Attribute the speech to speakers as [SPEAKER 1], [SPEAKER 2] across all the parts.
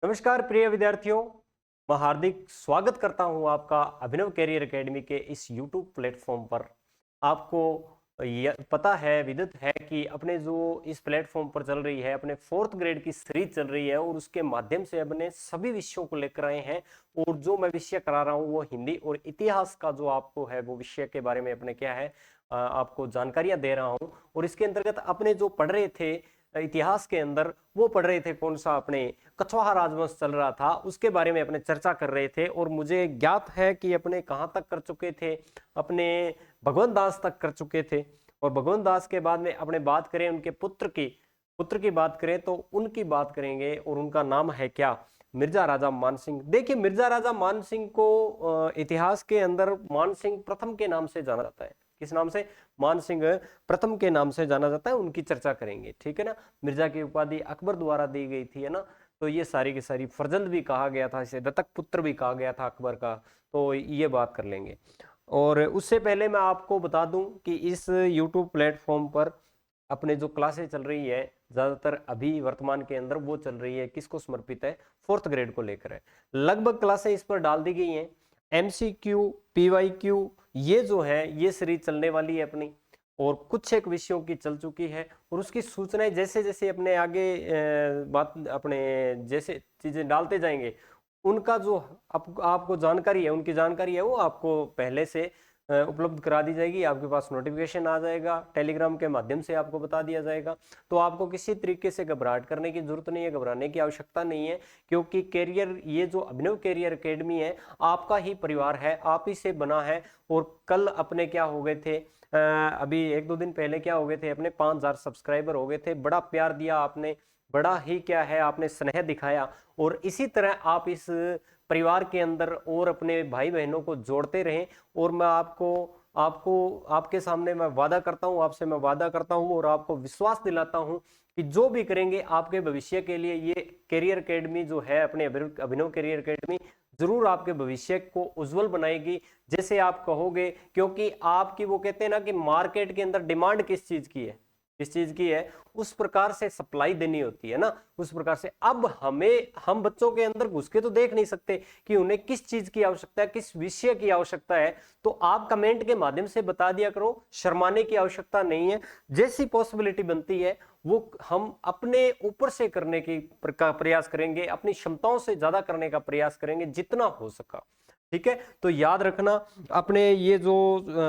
[SPEAKER 1] नमस्कार प्रिय विद्यार्थियों, मैं हार्दिक स्वागत करता हूं आपका अभिनव कैरियर एकेडमी के इस YouTube प्लेटफॉर्म पर। आपको पता है, विदित है कि अपने जो इस प्लेटफॉर्म पर चल रही है, अपने 4th ग्रेड की सीरीज चल रही है और उसके माध्यम से अपने सभी विषयों को लेकर आए हैं। और जो मैं विषय करा रहा हूं वो हिंदी और इतिहास का जो आपको है वो विषय के बारे में अपने क्या है आपको जानकारियां दे रहा हूं। और इसके अंतर्गत अपने जो पढ़ रहे थे इतिहास के अंदर, वो पढ़ रहे थे कौन सा, अपने कछवाहा राजवंश चल रहा था, उसके बारे में अपने चर्चा कर रहे थे। और मुझे ज्ञात है कि अपने कहाँ तक कर चुके थे, अपने भगवंत दास तक कर चुके थे। और भगवंत दास के बाद में अपने बात करें उनके पुत्र की बात करें तो उनकी बात करेंगे और उनका नाम है क्या, मिर्जा राजा मानसिंह। देखिए, मिर्जा राजा मानसिंह को इतिहास के अंदर मानसिंह प्रथम के नाम से जाना जाता है। किस नाम से? मानसिंह प्रथम के नाम से जाना जाता है। उनकी चर्चा करेंगे, ठीक है ना। मिर्जा की उपाधि अकबर द्वारा दी गई थी, है ना। तो ये सारी की सारी फर्जंद भी कहा गया था, इसे दत्तक पुत्र भी कहा गया था अकबर का। तो ये बात कर लेंगे। और उससे पहले मैं आपको बता दूं कि इस YouTube प्लेटफॉर्म पर अपने जो क्लासेस चल रही है, ज्यादातर अभी वर्तमान के अंदर वो चल रही है, किसको समर्पित है? 4th ग्रेड को लेकर है। लगभग क्लासें इस पर डाल दी गई हैं। MCQ, PYQ, ये जो है ये सीरीज चलने वाली है अपनी, और कुछ एक विषयों की चल चुकी है। और उसकी सूचनाएं जैसे जैसे अपने आगे बात अपने जैसे चीजें डालते जाएंगे, उनका जो आपको जानकारी है, उनकी जानकारी है वो आपको पहले से उपलब्ध करा दी जाएगी। आपके पास नोटिफिकेशन आ जाएगा, टेलीग्राम के माध्यम से आपको बता दिया जाएगा। तो आपको किसी तरीके से घबराहट करने की जरूरत नहीं है, घबराने की आवश्यकता नहीं है। क्योंकि कैरियर, ये जो अभिनव कैरियर एकेडमी है, आपका ही परिवार है, आप ही से बना है। और कल अपने क्या हो गए थे, अभी 1-2 दिन पहले क्या हो गए थे, अपने 5000 सब्सक्राइबर हो गए थे। बड़ा प्यार दिया आपने, बड़ा ही क्या है आपने स्नेह दिखाया। और इसी तरह आप इस परिवार के अंदर और अपने भाई बहनों को जोड़ते रहें। और मैं आपको आपको आपके सामने मैं वादा करता हूं, आपसे मैं वादा करता हूं और आपको विश्वास दिलाता हूं कि जो भी करेंगे आपके भविष्य के लिए, ये कैरियर एकेडमी जो है, अपने अभिनव कैरियर एकेडमी जरूर आपके भविष्य को उज्जवल बनाएगी, जैसे आप कहोगे। क्योंकि आपकी, वो कहते हैं ना कि मार्केट के अंदर डिमांड किस चीज की है, किस चीज की है, उस प्रकार से सप्लाई देनी होती है ना, उस प्रकार से। अब हम बच्चों के अंदर घुस के तो देख नहीं सकते कि उन्हें किस चीज की आवश्यकता है, किस विषय की आवश्यकता है। तो आप कमेंट के माध्यम से बता दिया करो, शर्माने की आवश्यकता नहीं है। जैसी पॉसिबिलिटी बनती है वो हम अपने ऊपर से करने की प्रयास करेंगे, अपनी क्षमताओं से ज्यादा करने का प्रयास करेंगे जितना हो सका, ठीक है। तो याद रखना, अपने ये जो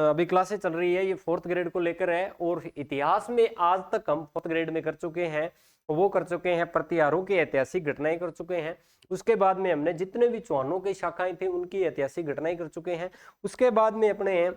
[SPEAKER 1] अभी क्लासेस चल रही है, ये 4th ग्रेड को लेकर है। और इतिहास में आज तक हम 4th ग्रेड में कर चुके हैं, वो कर चुके हैं प्रतिहारों की ऐतिहासिक घटनाएं कर चुके हैं। उसके बाद में हमने जितने भी चौहानों की शाखाएं थी उनकी ऐतिहासिक घटनाएं कर चुके हैं। उसके बाद में अपने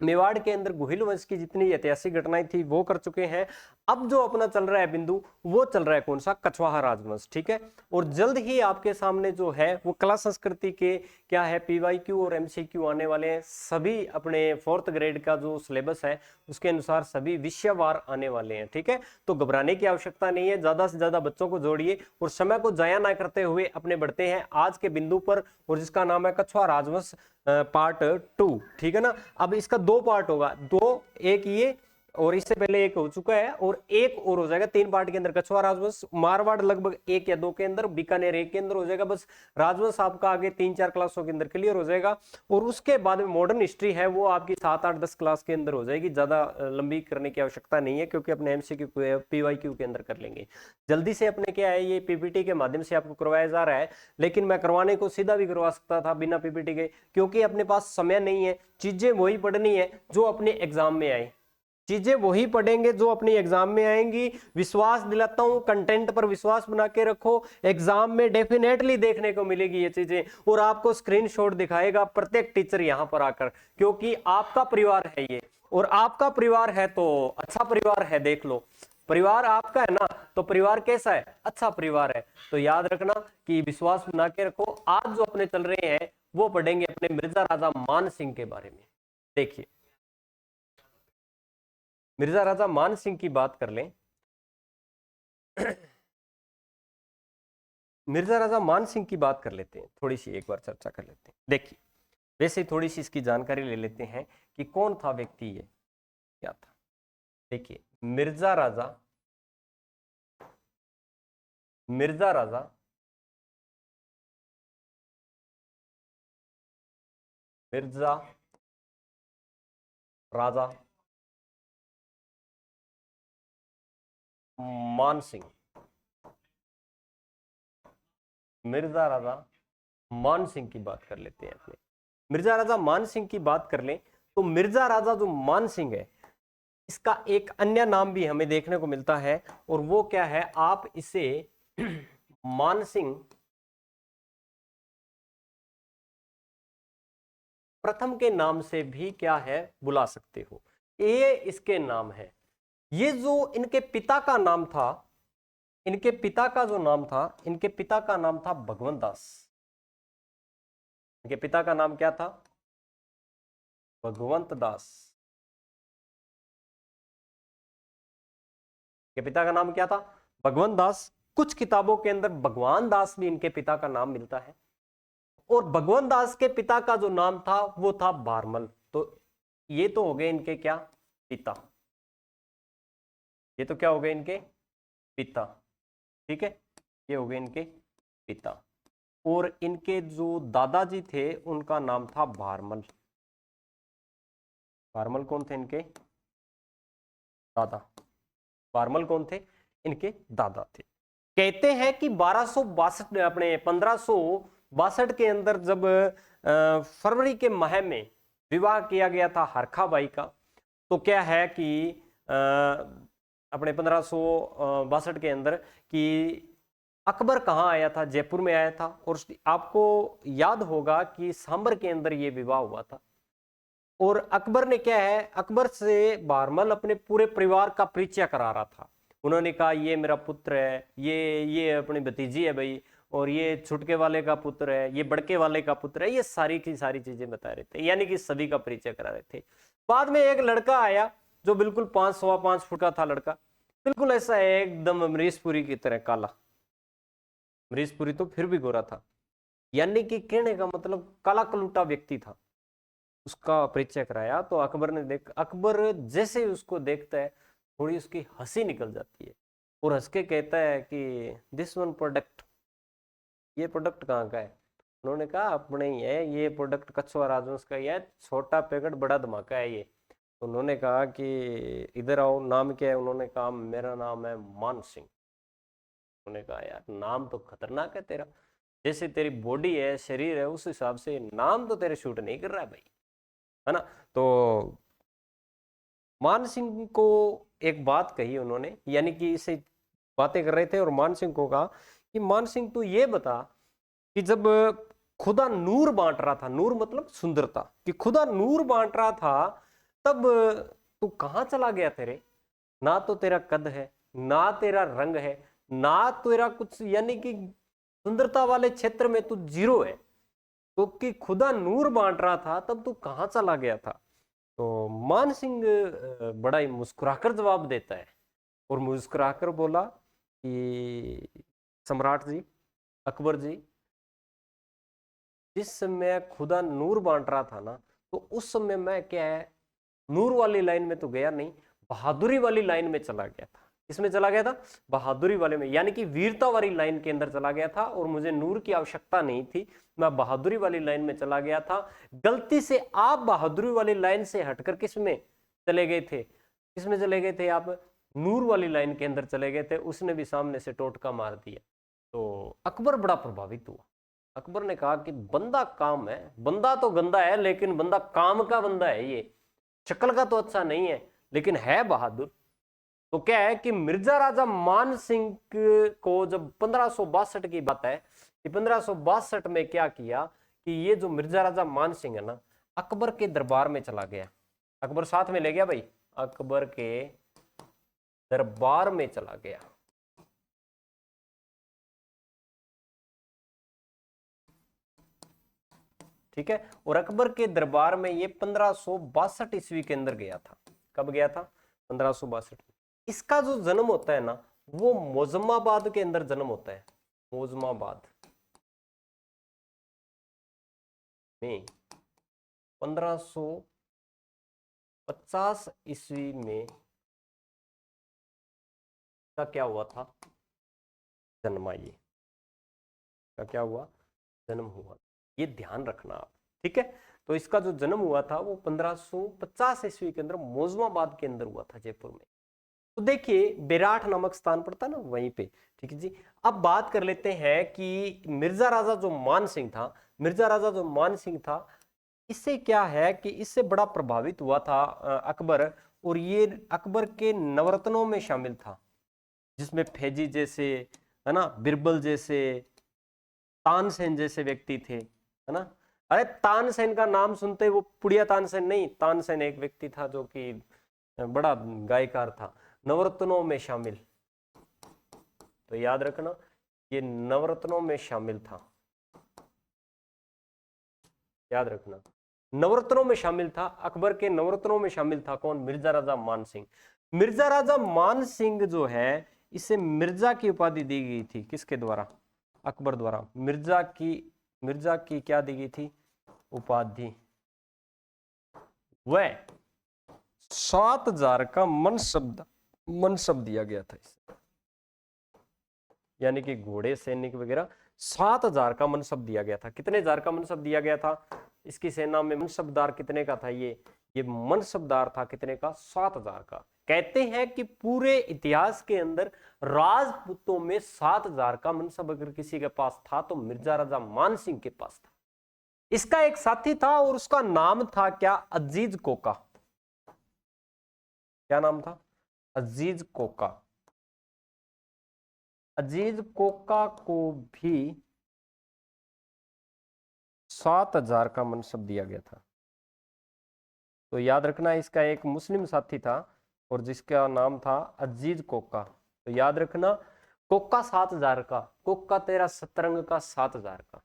[SPEAKER 1] मेवाड़ के अंदर गुहिल वंश की जितनी ऐतिहासिक घटनाएं थी वो कर चुके हैं। अब जो अपना चल रहा है बिंदु, वो चल रहा है कौन सा? कछवाहा राजवंश, ठीक है। और जल्द ही आपके सामने जो है वो कला संस्कृति के क्या है, PYQ और MCQ आने वाले हैं। सभी अपने 4th ग्रेड का जो सिलेबस है उसके अनुसार सभी विषयवार आने वाले हैं, ठीक है। तो घबराने की आवश्यकता नहीं है, ज्यादा से ज्यादा बच्चों को जोड़िए और समय को जाया ना करते हुए अपने बढ़ते हैं आज के बिंदु पर, और जिसका नाम है कछवाहा राजवंश पार्ट 2, ठीक है ना। अब इसका 2 पार्ट होगा, दो, एक ये और इससे पहले एक हो चुका है और एक और हो जाएगा। 3 पार्ट के अंदर कछवाहा राजवंश, मारवाड़ लगभग 1 या 2 के अंदर, बीकानेर 1 के अंदर हो जाएगा। बस राजवंश आपका आगे 3-4 क्लासों के अंदर क्लियर हो जाएगा। और उसके बाद में मॉडर्न हिस्ट्री है, वो आपकी 7-8-10 क्लास के अंदर हो जाएगी। ज्यादा लंबी करने की आवश्यकता नहीं है, क्योंकि अपने MCQ PYQ के अंदर कर लेंगे। जल्दी से अपने क्या है, ये PPT के माध्यम से आपको करवाया जा रहा है, लेकिन मैं करवाने को सीधा भी करवा सकता था बिना PPT के, क्योंकि अपने पास समय नहीं है। चीजें वही पढ़नी है जो अपने एग्जाम में आए, चीजें वही पढ़ेंगे जो अपनी एग्जाम में आएंगी। विश्वास दिलाता हूं, कंटेंट पर विश्वास बना के रखो, एग्जाम में डेफिनेटली देखने को मिलेगी ये चीजें। और आपको स्क्रीनशॉट दिखाएगा प्रत्येक टीचर यहां पर आकर, क्योंकि आपका परिवार है ये, और आपका परिवार है तो अच्छा परिवार है। देख लो, परिवार आपका है ना, तो परिवार कैसा है? अच्छा परिवार है। तो याद रखना कि विश्वास बना के रखो। आज जो अपने चल रहे हैं वो पढ़ेंगे अपने मिर्जा राजा मान सिंह के बारे में। देखिए, मिर्जा राजा मान सिंह की बात कर लें। मिर्जा राजा मान सिंह की बात कर लेते हैं, थोड़ी सी एक बार चर्चा कर लेते हैं। देखिए, वैसे ही थोड़ी सी इसकी जानकारी ले लेते हैं कि कौन था व्यक्ति, ये क्या था। देखिए, मिर्जा राजा मिर्जा राजा मान सिंह। मिर्जा राजा मान सिंह की बात कर लेते हैं अपने। मिर्जा राजा मान सिंह की बात कर लें तो मिर्जा राजा जो मान सिंह है, इसका एक अन्य नाम भी हमें देखने को मिलता है, और वो क्या है, आप इसे मान सिंह प्रथम के नाम से भी क्या है बुला सकते हो। ये इसके नाम है। ये जो इनके पिता का नाम था, इनके पिता का जो नाम था, इनके पिता का नाम था भगवंत दास। इनके पिता का नाम क्या था? भगवंत दास। इनके पिता का नाम क्या था? भगवंत दास। कुछ किताबों के अंदर भगवान दास भी इनके पिता का नाम मिलता है, और भगवंत दास के पिता का जो नाम था वो था भारमल। तो ये तो हो गए इनके क्या? पिता। ये तो क्या हो गए? इनके पिता। ठीक है, ये हो गए इनके पिता। और इनके जो दादाजी थे उनका नाम था भारमल। भारमल कौन थे? इनके दादा। भारमल कौन थे? इनके दादा थे। कहते हैं कि 1262 अपने 1562 के अंदर जब फरवरी के माह में विवाह किया गया था हरखाबाई का, तो क्या है कि अपने 1562 के अंदर कि अकबर कहाँ आया था? जयपुर में आया था। और आपको याद होगा कि सांबर के अंदर ये विवाह हुआ था। और अकबर ने क्या है, अकबर से भारमल अपने पूरे परिवार का परिचय करा रहा था। उन्होंने कहा ये मेरा पुत्र है, ये अपनी भतीजी है भाई, और ये छुटके वाले का पुत्र है, ये बड़के वाले का पुत्र है। ये सारी की सारी चीजें बता रहे थे, यानी कि सभी का परिचय करा रहे थे। बाद में एक लड़का आया जो बिल्कुल 5 सवा 5 फुट का था लड़का, बिल्कुल ऐसा है एकदम अमरीश पुरी की तरह काला। अमरीश पुरी तो फिर भी गोरा था, यानी कि कहने का मतलब काला कलूटा व्यक्ति था। उसका परिचय कराया तो अकबर ने अकबर जैसे ही उसको देखता है थोड़ी उसकी हंसी निकल जाती है, और हंस के कहता है कि दिस वन प्रोडक्ट, ये प्रोडक्ट कहाँ का है? उन्होंने कहा अपने ही है, ये प्रोडक्ट कछुआ राजवंश का ही है, छोटा पैकेट बड़ा धमाका है ये। तो उन्होंने कहा कि इधर आओ, नाम क्या है? उन्होंने कहा मेरा नाम है मान सिंह। उन्होंने कहा यार नाम तो खतरनाक है तेरा, जैसे तेरी बॉडी है, शरीर है, उस हिसाब से नाम तो तेरे शूट नहीं कर रहा है भाई, है ना। तो मान सिंह को एक बात कही उन्होंने, यानी कि इसे बातें कर रहे थे और मान सिंह को कहा कि मान सिंह तू ये बता कि जब खुदा नूर बांट रहा था, नूर मतलब सुंदरता, कि खुदा नूर बांट रहा था तब तू कहाँ चला गया? तेरे ना तो तेरा कद है, ना तेरा रंग है, ना तेरा कुछ, यानी कि सुंदरता वाले क्षेत्र में तू जीरो है। तो कि खुदा नूर बांट रहा था तब तू कहाँ चला गया था? तो मान सिंह बड़ा ही मुस्कुराकर जवाब देता है, और मुस्कुराकर बोला कि सम्राट जी, अकबर जी, जिस समय खुदा नूर बांट रहा था ना, तो उस समय मैं क्या है, नूर वाली लाइन में तो गया नहीं, बहादुरी वाली लाइन में चला गया था। किसमें चला गया था? बहादुरी वाले में, यानी कि वीरता वाली लाइन के अंदर चला गया था, और मुझे नूर की आवश्यकता नहीं थी, मैं बहादुरी वाली लाइन में चला गया था। गलती से आप बहादुरी वाली लाइन से हटकर किस में चले गए थे? किसमें चले गए थे आप? नूर वाली लाइन के अंदर चले गए थे। उसने भी सामने से टोटका मार दिया। तो अकबर बड़ा प्रभावित हुआ। अकबर ने कहा कि बंदा काम है, बंदा तो गंदा है लेकिन बंदा काम का बंदा है, ये शक्ल का तो अच्छा नहीं है लेकिन है बहादुर। तो क्या है कि मिर्जा राजा मान सिंह को जब 1562 की बात है कि 1562 में क्या किया कि ये जो मिर्जा राजा मान सिंह है ना, अकबर के दरबार में चला गया। अकबर साथ में ले गया भाई, अकबर के दरबार में चला गया। ठीक है, और अकबर के दरबार में ये 1562 ईस्वी के अंदर गया था। कब गया था? 1562। इसका जो जन्म होता है ना, वो मोजमाबाद के अंदर जन्म होता है। मोजमाबाद में 1550 ईस्वी में का क्या हुआ था? जन्मा ये का क्या हुआ? जन्म हुआ। ये ध्यान रखना आप, ठीक है। तो इसका जो जन्म हुआ था वो 1550 ईस्वी के अंदर मौजमाबाद के अंदर हुआ था, जयपुर में। तो देखिए बेराठ नामक स्थान पड़ता ना वहीं पे, ठीक है जी। अब बात कर लेते हैं कि मिर्जा राजा जो मान सिंह था, मिर्जा राजा जो मान सिंह था, इससे क्या है कि इससे बड़ा प्रभावित हुआ था अकबर, और ये अकबर के नवरत्नों में शामिल था, जिसमें फैजी जैसे, है ना, बिरबल जैसे, तानसेन जैसे व्यक्ति थे, है ना। अरे तानसेन का नाम सुनते वो पुड़िया तानसेन नहीं, तानसेन एक व्यक्ति था जो कि बड़ा गायकार था, नवरत्नों में शामिल। तो याद रखना ये नवरत्नों में शामिल था, याद रखना नवरत्नों में शामिल था, अकबर के नवरत्नों में शामिल था। कौन? मिर्जा राजा मान सिंह। मिर्जा राजा मान सिंह जो है, इसे मिर्जा की उपाधि दी गई थी, किसके द्वारा? अकबर द्वारा। मिर्जा की क्या दी गई थी? उपाधि। वह 7,000 का मनसब दिया गया था इसे, यानी कि घोड़े सैनिक वगैरह 7,000 का मनसब दिया गया था। कितने हजार का मनसब दिया गया था? इसकी सेना में मनसबदार कितने का था? ये मनसबदार था कितने का? 7,000 का। कहते हैं कि पूरे इतिहास के अंदर राजपूतों में 7,000 का मनसब अगर किसी के पास था तो मिर्जा राजा मान सिंह के पास था। इसका एक साथी था और उसका नाम था क्या? अजीज कोका। क्या नाम था? अजीज कोका। अजीज कोका को भी 7,000 का मनसब दिया गया था। तो याद रखना इसका एक मुस्लिम साथी था और जिसका नाम था अजीज कोका। तो याद रखना कोका 7,000 का, कोका तेरा सतरंग का 7,000 का,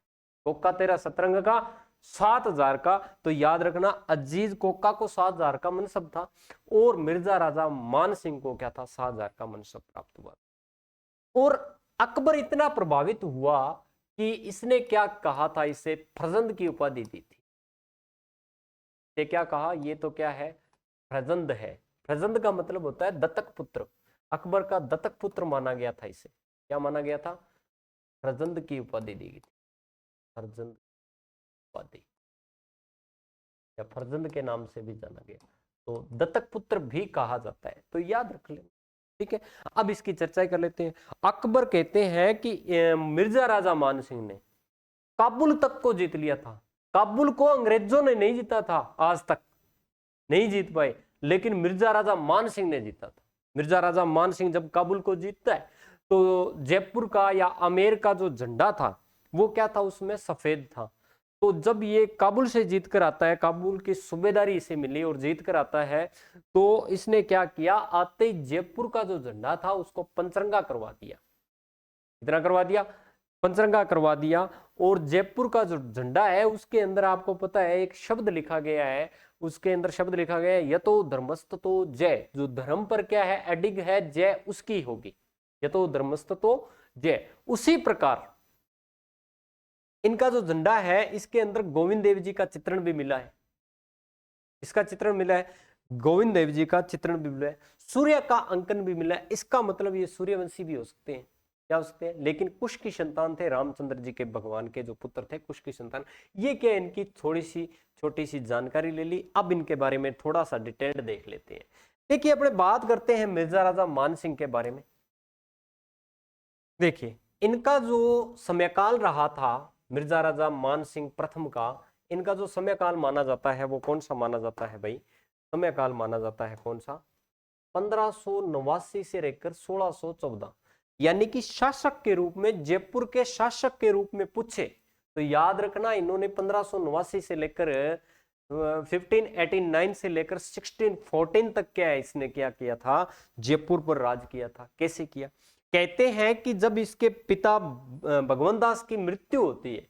[SPEAKER 1] कोका तेरा सतरंग का 7,000 का। तो याद रखना अजीज कोका को 7,000 का मनसब था और मिर्जा राजा मान सिंह को क्या था? 7,000 का मनसब प्राप्त हुआ। और अकबर इतना प्रभावित हुआ कि इसने क्या कहा था? इसे फजंद की उपाधि दी थी। ये क्या कहा? ये तो क्या है? फजंद है। फजंद का मतलब होता है दत्तक पुत्र। अकबर का दत्तक पुत्र माना गया था इसे। क्या माना गया था? फजंद की उपाधि दी गई थी। फरजंद उपाधि या फरजंद के नाम से भी जाना गया, तो दत्तक पुत्र भी कहा जाता है, तो याद रख लेना। ठीक है, अब इसकी चर्चा कर लेते हैं। अकबर कहते हैं कि मिर्जा राजा मान सिंह ने काबुल तक को जीत लिया था। काबुल को अंग्रेजों ने नहीं जीता था, आज तक नहीं जीत पाए, लेकिन मिर्जा राजा मान सिंह ने जीता था। मिर्जा राजा मान सिंह जब काबुल को जीतता है तो जयपुर का या आमेर का जो झंडा था वो क्या था? उसमें सफेद था। तो जब ये काबुल से जीत कर आता है, काबुल की सूबेदारी इसे मिली और जीत कर आता है, तो इसने क्या किया? आते ही जयपुर का जो झंडा था उसको पंचरंगा करवा दिया। कितना करवा दिया? पंचरंगा करवा दिया। और जयपुर का जो झंडा है उसके अंदर आपको पता है एक शब्द लिखा गया है, उसके अंदर शब्द लिखा गया है यतो धर्मस्त तो जय। जो धर्म पर क्या है? अडिग है, जय उसकी होगी। यतो धर्मस्त तो जय। उसी प्रकार इनका जो झंडा है इसके अंदर गोविंद देव जी का चित्रण भी मिला है। इसका चित्रण मिला है, गोविंद देव जी का चित्रण भी मिला है, सूर्य का अंकन भी मिला है। इसका मतलब ये सूर्यवंशी भी हो सकते हैं। क्या हो सकते हैं? लेकिन कुश की संतान थे, रामचंद्र जी के भगवान के जो पुत्र थे, कुश की संतान। ये क्या, इनकी थोड़ी सी छोटी सी जानकारी ले ली। अब इनके बारे में थोड़ा सा डिटेल्ड देख लेते हैं। देखिए अपने बात करते हैं मिर्जा राजा मान सिंह के बारे में। देखिए इनका जो समयकाल रहा था, मिर्जा राजा मान सिंह प्रथम का, इनका जो समयकाल माना जाता है वो कौन सा माना जाता है भाई? समयकाल माना जाता है कौन सा? 1589 से लेकर 1614। यानी कि शासक के रूप में, जयपुर के शासक के रूप में पूछे तो याद रखना इन्होंने 1589 से लेकर 1589 से लेकर 1614 तक क्या है, इसने क्या किया था? जयपुर पर राज किया था। कैसे किया? कहते हैं कि जब इसके पिता भगवंत दास की मृत्यु होती है,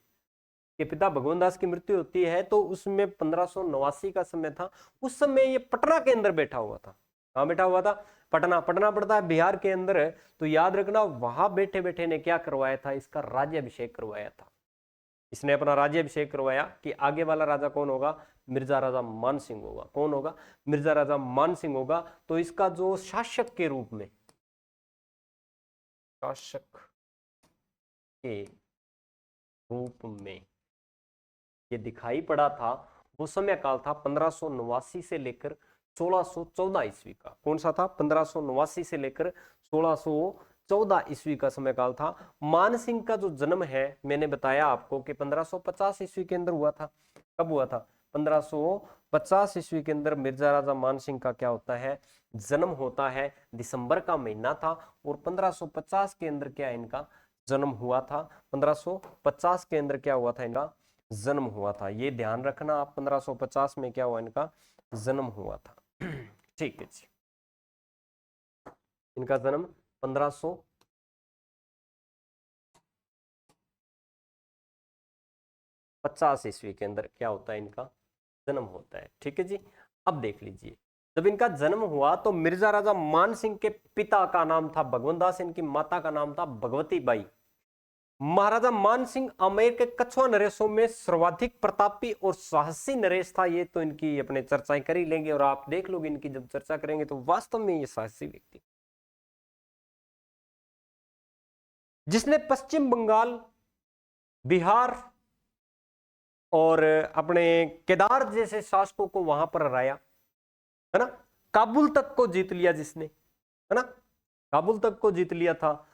[SPEAKER 1] कि पिता भगवंत दास की मृत्यु होती है, तो उसमें 1589 का समय था। उस समय ये पटना के अंदर बैठा हुआ था। कहां बैठा हुआ था? पटना। पटना पड़ता है बिहार के अंदर है। तो याद रखना वहां बैठे बैठे ने क्या करवाया था? इसका राज्याभिषेक करवाया था। इसने अपना राज्याभिषेक करवाया कि आगे वाला राजा कौन होगा? मिर्जा राजा मान सिंह होगा। कौन होगा? मिर्जा राजा मान सिंह होगा। तो इसका जो शासक के रूप में, शासक के रूप में ये दिखाई पड़ा था वो समय काल था 1589 से लेकर 1614 ईस्वी का। कौन सा था? 1589 से लेकर 1614 ईस्वी का समय काल था। मानसिंह का जो जन्म है मैंने बताया आपको कि 1550 ईस्वी के अंदर हुआ था। कब हुआ था? 1550 ईस्वी के अंदर मिर्जा राजा मानसिंह का क्या होता है? जन्म होता है। दिसंबर का महीना था और 1550 के अंदर क्या इनका जन्म हुआ था? 1550 के अंदर क्या हुआ था? इनका जन्म हुआ था। ये ध्यान रखना आप, 1550 में क्या हुआ? इनका जन्म हुआ था। ठीक है जी, इनका जन्म 1550 ईस्वी के अंदर क्या होता है? इनका जन्म होता है। ठीक है जी। अब देख लीजिए, जब इनका जन्म हुआ तो मिर्जा राजा मान सिंह के पिता का नाम था भगवंत दास, इनकी माता का नाम था भगवती बाई। महाराजा मान सिंह आमेर के कछुआ नरेशों में सर्वाधिक प्रतापी और साहसी नरेश था। ये तो इनकी अपने चर्चाएं कर ही लेंगे और आप देख लोगे इनकी जब चर्चा करेंगे तो वास्तव में ये साहसी व्यक्ति, जिसने पश्चिम बंगाल, बिहार और अपने केदार जैसे शासकों को वहां पर हराया, है ना। काबुल तक को जीत लिया जिसने, है ना, काबुल तक को जीत लिया था।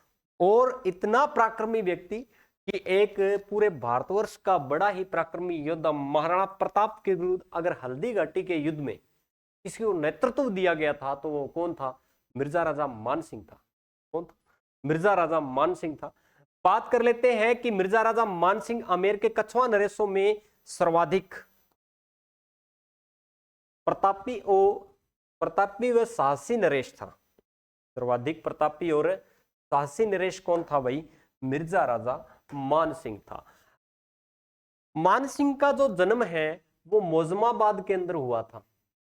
[SPEAKER 1] और इतना पराक्रमी व्यक्ति कि एक पूरे भारतवर्ष का बड़ा ही पराक्रमी योद्धा महाराणा प्रताप के विरुद्ध अगर हल्दी घाटी के युद्ध में किसी को नेतृत्व दिया गया था तो वो कौन था? मिर्जा राजा मान सिंह था। कौन था? मिर्जा राजा मान सिंह था। बात कर लेते हैं कि मिर्जा राजा मान सिंह आमेर के कछुआ नरेशों में सर्वाधिक प्रतापी व साहसी नरेश था। सर्वाधिक प्रतापी और साहसी नरेश कौन था भाई? मिर्जा राजा मान सिंह था। मान सिंह का जो जन्म है वो मोजमाबाद के अंदर हुआ था।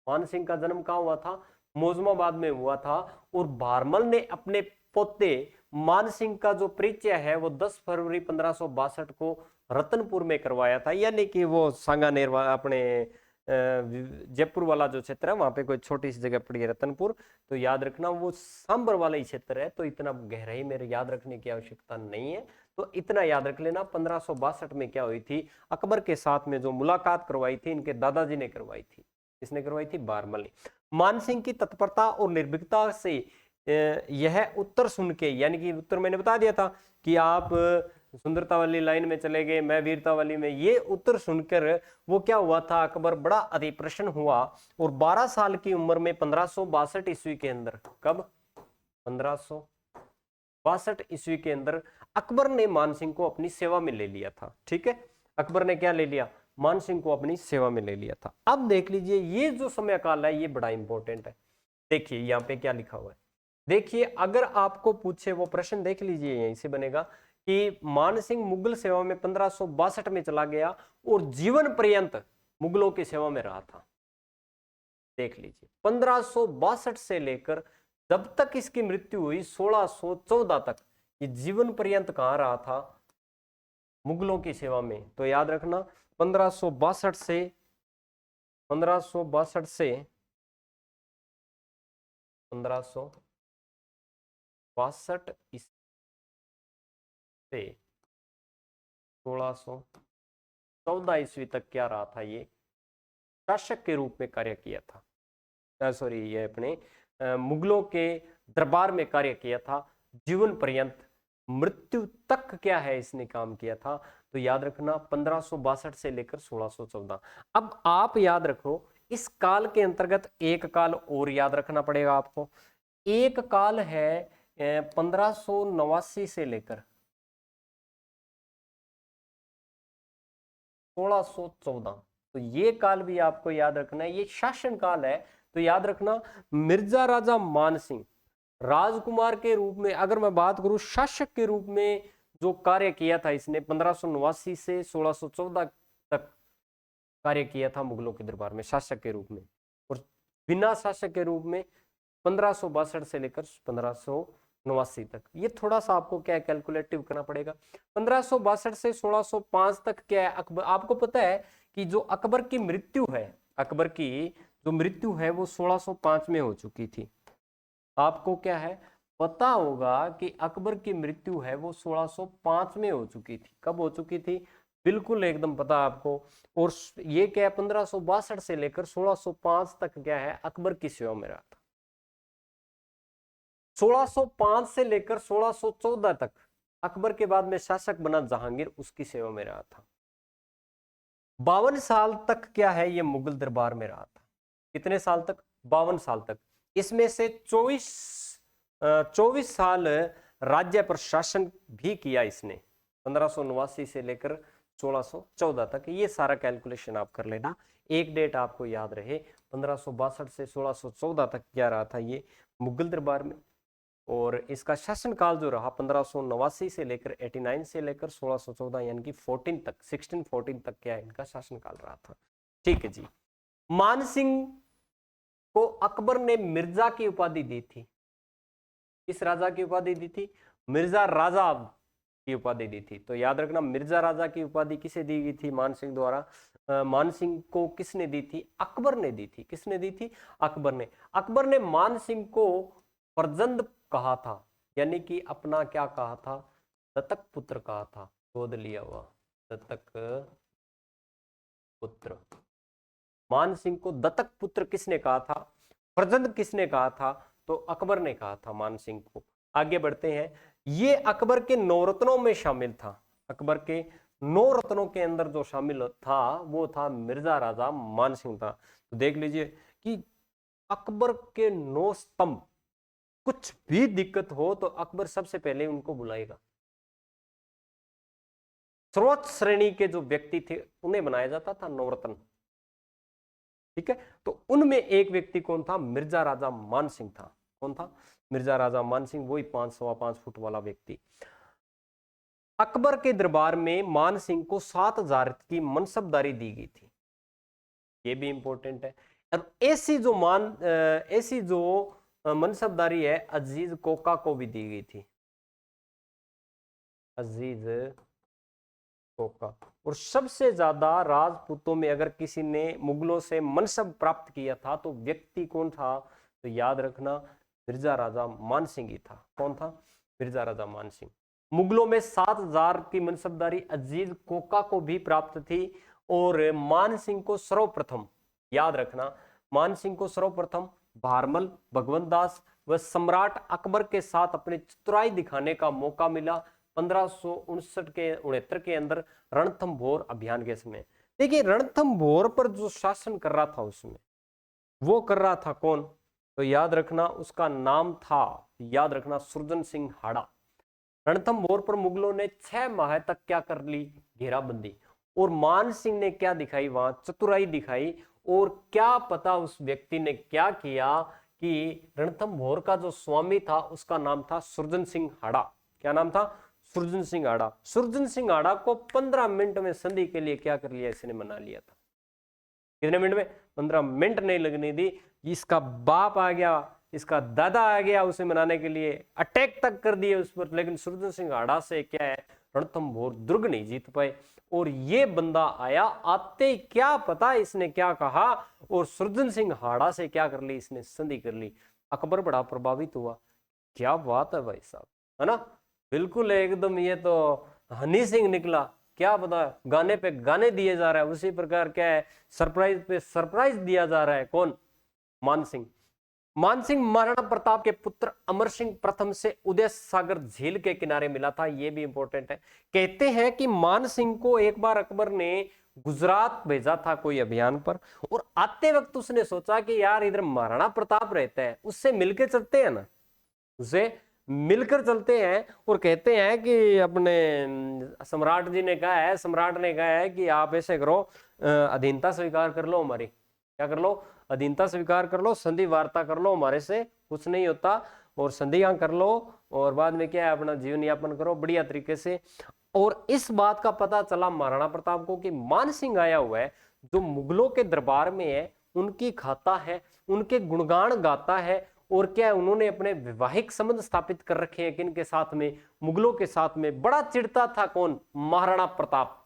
[SPEAKER 1] मान सिंह का जन्म कहां हुआ था? मोजमाबाद में हुआ था। और भारमल ने अपने पोते मान सिंह का जो परिचय है वो 10 फरवरी 1562 को रतनपुर में करवाया था। यानी कि वो सांगानेर अपने जयपुर वाला जो क्षेत्र है वहां पे कोई छोटी सी जगह पड़ी है रतनपुर, तो याद रखना वो सांबर वाला ही क्षेत्र है, तो इतना गहराई मेरे याद रखने की आवश्यकता नहीं है। तो इतना याद रख लेना 1562 में क्या हुई थी? अकबर के साथ में जो मुलाकात करवाई थी इनके दादाजी ने करवाई थी। किसने करवाई थी? बारमल ने। मानसिंह की तत्परता और निर्भीकता से यह उत्तर सुन के, यानी कि उत्तर मैंने बता दिया था कि आप सुंदरता वाली लाइन में चले गए, मैं वीरता वाली में, ये उत्तर सुनकर वो क्या हुआ था? अकबर बड़ा अति प्रसन्न हुआ और 12 साल की उम्र में 1562 ईस्वी के अंदर, कब? 1562 ईस्वी के अंदर अकबर ने मानसिंह को अपनी सेवा में ले लिया था। ठीक है, अकबर ने क्या ले लिया? मानसिंह को अपनी सेवा में ले लिया था। अब देख लीजिए ये जो समय काल है ये बड़ा इंपॉर्टेंट है। देखिए यहाँ पे क्या लिखा हुआ है, देखिए अगर आपको पूछे वो प्रश्न देख लीजिए, यहीं से बनेगा कि मानसिंह मुगल सेवा में 1562 में चला गया और जीवन पर्यंत मुगलों की सेवा में रहा था। देख लीजिए 1562 से लेकर जब तक इसकी मृत्यु हुई 1614 तक ये जीवन पर्यंत कहां रहा था? मुगलों की सेवा में। तो याद रखना 1562 से 1562 से 1562 से 1614 ईस्वी तक क्या रहा था? ये शासक के रूप में कार्य किया था। सॉरी, ये अपने मुगलों के दरबार में कार्य किया था। जीवन पर्यंत मृत्यु तक क्या है इसने काम किया था। तो याद रखना 1562 से लेकर 1614। अब आप याद रखो इस काल के अंतर्गत एक काल और याद रखना पड़ेगा आपको। एक काल है 1589 से लेकर 1614। तो ये काल भी आपको याद रखना है, ये शासन काल है। तो याद रखना मिर्जा राजा मानसिंह राजकुमार के रूप में, अगर मैं बात करूं शासक के रूप में जो कार्य किया था इसने 1589 से 1614 तक कार्य किया था मुगलों के दरबार में शासक के रूप में, और बिना शासक के रूप में 1562 से लेकर 1589 तक। ये थोड़ा सा आपको क्या कैलकुलेटिव करना पड़ेगा। 1562 से 1605 तक क्या है? अकबर, आपको पता है कि जो अकबर की मृत्यु है, अकबर की जो मृत्यु है वो 1605 में हो चुकी थी। आपको क्या है पता होगा कि अकबर की मृत्यु है वो 1605 में हो चुकी थी। कब हो चुकी थी? बिल्कुल एकदम पता आपको। और ये क्या है, 1562 से लेकर 1605 तक क्या है, अकबर की सेवा में रहा था। 1605 से लेकर 1614 तक अकबर के बाद में शासक बना जहांगीर, उसकी सेवा में रहा था। 52 साल तक क्या है, ये मुगल दरबार में रहा था। कितने साल तक? 52 साल तक। इसमें से 24 साल राज्य पर शासन भी किया इसने, 1589 से लेकर 1614 तक। ये सारा कैलकुलेशन आप कर लेना, एक डेट आपको याद रहे, 1562 से 1614 तक क्या रहा था ये मुगल दरबार में। और इसका शासनकाल जो रहा 1589 से लेकर 89 से लेकर 1614 यानी कि 14 तक, 1614 तक क्या है इनका शासनकाल रहा था। ठीक है जी। मान सिंह को अकबर ने मिर्जा की उपाधि दी थी। किस राजा की उपाधि दी थी? मिर्जा राजा की उपाधि दी थी। तो याद रखना, मिर्जा राजा की उपाधि किसे दी गई थी? मान सिंह द्वारा। मान सिंह को किसने दी थी? अकबर ने दी थी। किसने दी थी? अकबर ने। अकबर ने मान सिंह को प्रजंद कहा था, यानी कि अपना क्या कहा था? दत्तक पुत्र कहा था, गोद लिया हुआ दत्तक पुत्र। मान सिंह को दत्तक पुत्र किसने कहा था? प्रजंद किसने कहा था? तो अकबर ने कहा था मान सिंह को। आगे बढ़ते हैं। ये अकबर के नौरत्नों में शामिल था। अकबर के 9 रत्नों के अंदर जो शामिल था वो था मिर्जा राजा मान सिंह था। तो देख लीजिए कि अकबर के 9 स्तंभ, कुछ भी दिक्कत हो तो अकबर सबसे पहले उनको बुलाएगा। सर्वोच्च श्रेणी के जो व्यक्ति थे उन्हें बनाया जाता था नवरत्न। ठीक है, तो उनमें एक व्यक्ति कौन था? मिर्जा राजा मान सिंह था। कौन था? मिर्जा राजा मान सिंह, वही 5 सवा 5 फुट वाला व्यक्ति। अकबर के दरबार में मान सिंह को 7000 की मनसबदारी दी गई थी। ये भी इंपॉर्टेंट है। और ऐसी जो मनसबदारी है अजीज कोका को भी दी गई थी। अजीज कोका। और सबसे ज्यादा राजपूतों में अगर किसी ने मुगलों से मनसब प्राप्त किया था तो व्यक्ति कौन था? तो याद रखना, मिर्जा राजा मान सिंह ही था। कौन था? मिर्जा राजा मान सिंह। मुगलों में 7000 की मनसबदारी अजीज कोका को भी प्राप्त थी। और मान सिंह को सर्वप्रथम, याद रखना, मान सिंह को सर्वप्रथम भारमल, भगवंत दास व सम्राट अकबर के साथ अपनी चतुराई दिखाने का मौका मिला 1569 के अंदर रणथंभौर अभियान के समय। देखिए, रणथंभौर पर जो शासन कर रहा था उसमें, वो कर रहा था कौन? तो याद रखना, उसका नाम था, याद रखना, सुरजन सिंह हाड़ा। रणथंभौर पर मुगलों ने 6 माह तक क्या कर ली? घेराबंदी। और मान सिंह ने क्या दिखाई वहां? चतुराई दिखाई। और क्या पता उस व्यक्ति ने क्या किया कि रणथंभौर का जो स्वामी था उसका नाम था सुरजन सिंह हाड़ा। क्या नाम था? सुरजन सिंह आड़ा। सुरजन सिंह आड़ा को 15 मिनट में संधि के लिए क्या कर लिया? इसने मना लिया था। कितने मिनट में? 15 मिनट नहीं लगने दी। इसका बाप आ गया, इसका दादा आ गया उसे मनाने के लिए, अटैक तक कर दिए उस पर, लेकिन सुरजन सिंह आड़ा से क्या है, रणथंभौर दुर्ग नहीं जीत पाए। और ये बंदा आया, आते क्या पता इसने क्या कहा, और सुरजन सिंह हाड़ा से क्या कर ली? इसने संधि कर ली। अकबर बड़ा प्रभावित हुआ। क्या बात है भाई साहब, है ना? बिल्कुल एकदम, ये तो हनी सिंह निकला। क्या पता, गाने पे गाने दिए जा रहा है, उसी प्रकार क्या है, सरप्राइज पे सरप्राइज दिया जा रहा है। कौन? मान सिंह। मान सिंह महाराणा प्रताप के पुत्र अमर सिंह प्रथम से उदय सागर झील के किनारे मिला था। यह भी इंपॉर्टेंट है। कहते हैं कि मान सिंह को एक बार अकबर ने गुजरात भेजा था कोई अभियान पर, और आते वक्त उसने सोचा कि यार इधर महाराणा प्रताप रहता है, उससे मिलके चलते हैं ना, उसे मिलकर चलते हैं। और कहते हैं कि अपने सम्राट जी ने कहा है, सम्राट ने कहा है कि आप ऐसे करो, अधीनता स्वीकार कर लो हमारी। क्या कर लो? अधीनता स्वीकार कर लो, संधि वार्ता कर लो, हमारे से कुछ नहीं होता, और संधियां कर लो, और बाद में क्या है, अपना जीवन यापन करो बढ़िया तरीके से। और इस बात का पता चला महाराणा प्रताप को कि मान सिंह आया हुआ है, जो मुगलों के दरबार में है, उनकी खाता है, उनके गुणगान गाता है। और क्या उन्होंने अपने वैवाहिक संबंध स्थापित कर रखे हैं किन के साथ में? मुगलों के साथ में। बड़ा चिढ़ता था कौन? महाराणा प्रताप।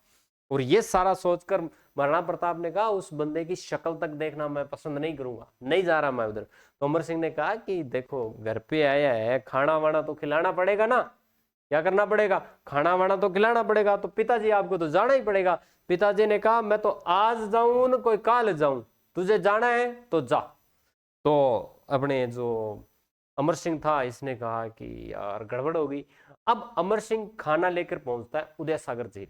[SPEAKER 1] और ये सारा सोचकर महाराणा प्रताप ने कहा उस बंदे की शक्ल तक देखना मैं पसंद नहीं करूंगा, नहीं जा रहा मैं उधर। तो अमर सिंह ने कहा कि देखो घर पे आया है, खाना वाना तो खिलाना पड़ेगा ना, क्या करना पड़ेगा, खाना वाना तो खिलाना पड़ेगा, तो पिताजी आपको तो जाना ही पड़ेगा। पिताजी ने कहा मैं तो आज जाऊं न कोई काल जाऊं, तुझे जाना है तो जा। तो अपने जो अमर सिंह था इसने कहा कि यार गड़बड़ हो गई। अब अमर सिंह खाना लेकर पहुंचता है उदय सागर जेल,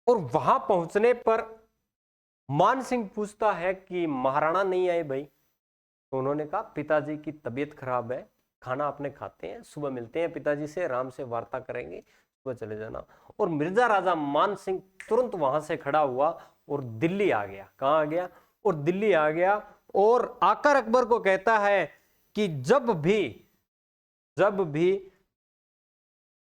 [SPEAKER 1] और वहां पहुंचने पर मान सिंह पूछता है कि महाराणा नहीं आए भाई? तो उन्होंने कहा पिताजी की तबीयत खराब है, खाना अपने खाते हैं, सुबह मिलते हैं पिताजी से, आराम से वार्ता करेंगे, सुबह चले जाना। और मिर्जा राजा मान सिंह तुरंत वहां से खड़ा हुआ और दिल्ली आ गया। कहाँ आ गया? और दिल्ली आ गया, और आकर अकबर को कहता है कि जब भी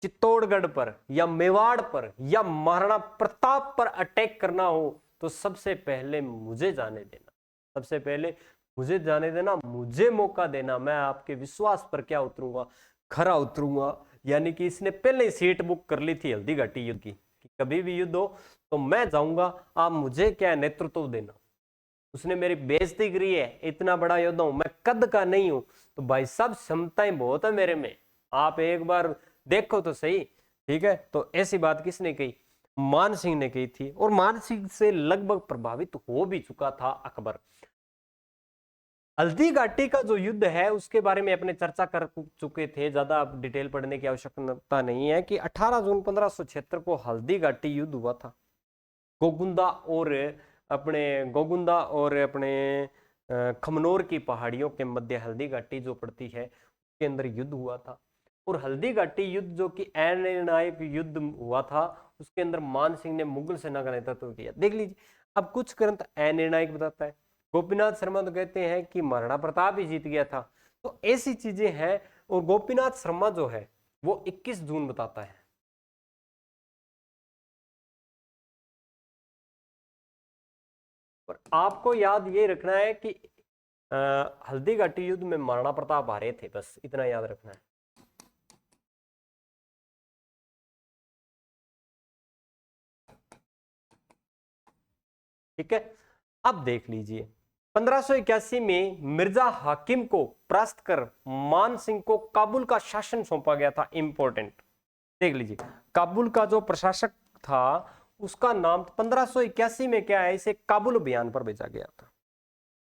[SPEAKER 1] चित्तौड़गढ़ पर या मेवाड़ पर या महाराणा प्रताप पर अटैक करना हो तो सबसे पहले मुझे जाने देना, सबसे पहले मुझे जाने देना, मुझे मौका देना, मैं आपके विश्वास पर क्या उतरूंगा, खरा उतरूंगा। यानी कि इसने पहले ही सीट बुक कर ली थी हल्दी घाटी युद्ध की कि कभी भी युद्ध हो तो मैं जाऊंगा, आप मुझे क्या नेतृत्व देना। उसने मेरी बेइज्जती करी है, इतना बड़ा योद्धा हूं मैं, कद का नहीं हूं, तो भाई साहब क्षमताएं बहुत है मेरे में, आप एक बार देखो तो सही। ठीक है, तो ऐसी बात किसने कही? मान सिंह ने कही थी, और मान सिंह से लगभग प्रभावित हो भी चुका था अकबर। हल्दी घाटी का जो युद्ध है उसके बारे में अपने चर्चा कर चुके थे, ज्यादा डिटेल पढ़ने की आवश्यकता नहीं है कि 18 जून 1576 को हल्दी घाटी युद्ध हुआ था। गोगुंदा और अपने खमनोर की पहाड़ियों के मध्य हल्दी घाटी जो पड़ती है उसके अंदर युद्ध हुआ था। और हल्दी घाटी युद्ध जो कि निर्णायक युद्ध हुआ था उसके अंदर मान सिंह ने मुगल सेना का नेतृत्व किया। देख लीजिए, अब कुछ ग्रंथ अनिर्णायक बताता है, गोपीनाथ शर्मा तो कहते हैं कि महाराणा प्रताप ही जीत गया था। तो ऐसी चीजें हैं, और गोपीनाथ शर्मा जो है वो 21 जून बताता है। और आपको याद ये रखना है कि हल्दी घाटी युद्ध में महाराणा प्रताप हारे थे, बस इतना याद रखना है। ठीक है, अब देख लीजिए 1581 में मिर्जा हाकिम को परास्त कर मान सिंह को काबुल का शासन सौंपा गया था। इंपॉर्टेंट देख लीजिए, काबुल का जो प्रशासक था उसका नाम 1581 में क्या है, इसे काबुल अभियान पर भेजा गया था।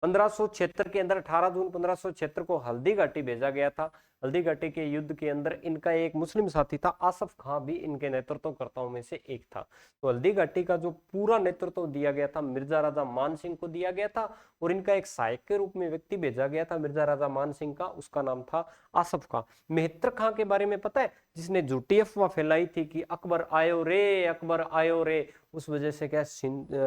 [SPEAKER 1] 1576 के अंदर 18 जून 1576 को हल्दी घाटी भेजा गया था। हल्दी घाटी के युद्ध के अंदर इनका एक मुस्लिम साथी था, आसफ खां भी इनके नेतृत्वकर्ताओं में से एक था। तो हल्दी घाटी का जो पूरा नेतृत्व दिया गया था मिर्जा राजा मान सिंह को दिया गया था, और इनका एक सहायक के रूप में व्यक्ति भेजा गया था मिर्जा राजा मान सिंह का, उसका नाम था आसफ खां। मेहतर खां के बारे में पता है, जिसने झूठी अफवाह फैलाई थी कि अकबर आयो रे, अकबर आयो रे, उस वजह से क्या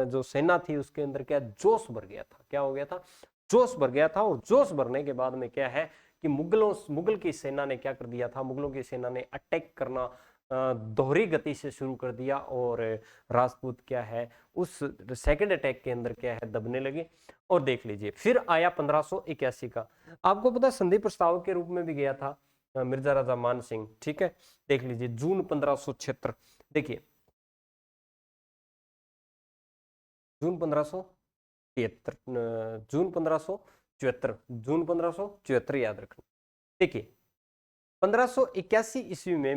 [SPEAKER 1] जो सेना थी उसके अंदर क्या जोश भर गया था। क्या हो गया था? जोश भर गया था। और जोश भरने के बाद में क्या है कि मुगल की सेना ने क्या कर दिया था, मुगलों की सेना ने अटैक करना दोहरी गति से शुरू कर दिया, और राजपूत क्या है उस सेकंड अटैक के अंदर क्या है दबने लगे। और देख लीजिए फिर आया 1581 का, आपको पता है संधि प्रस्ताव के रूप में भी गया था मिर्जा राजा मान सिंह। ठीक है, देख लीजिए जून 1576, देखिए जून 1573, जून 1574 याद रखना। देखिए 1581 ईस्वी में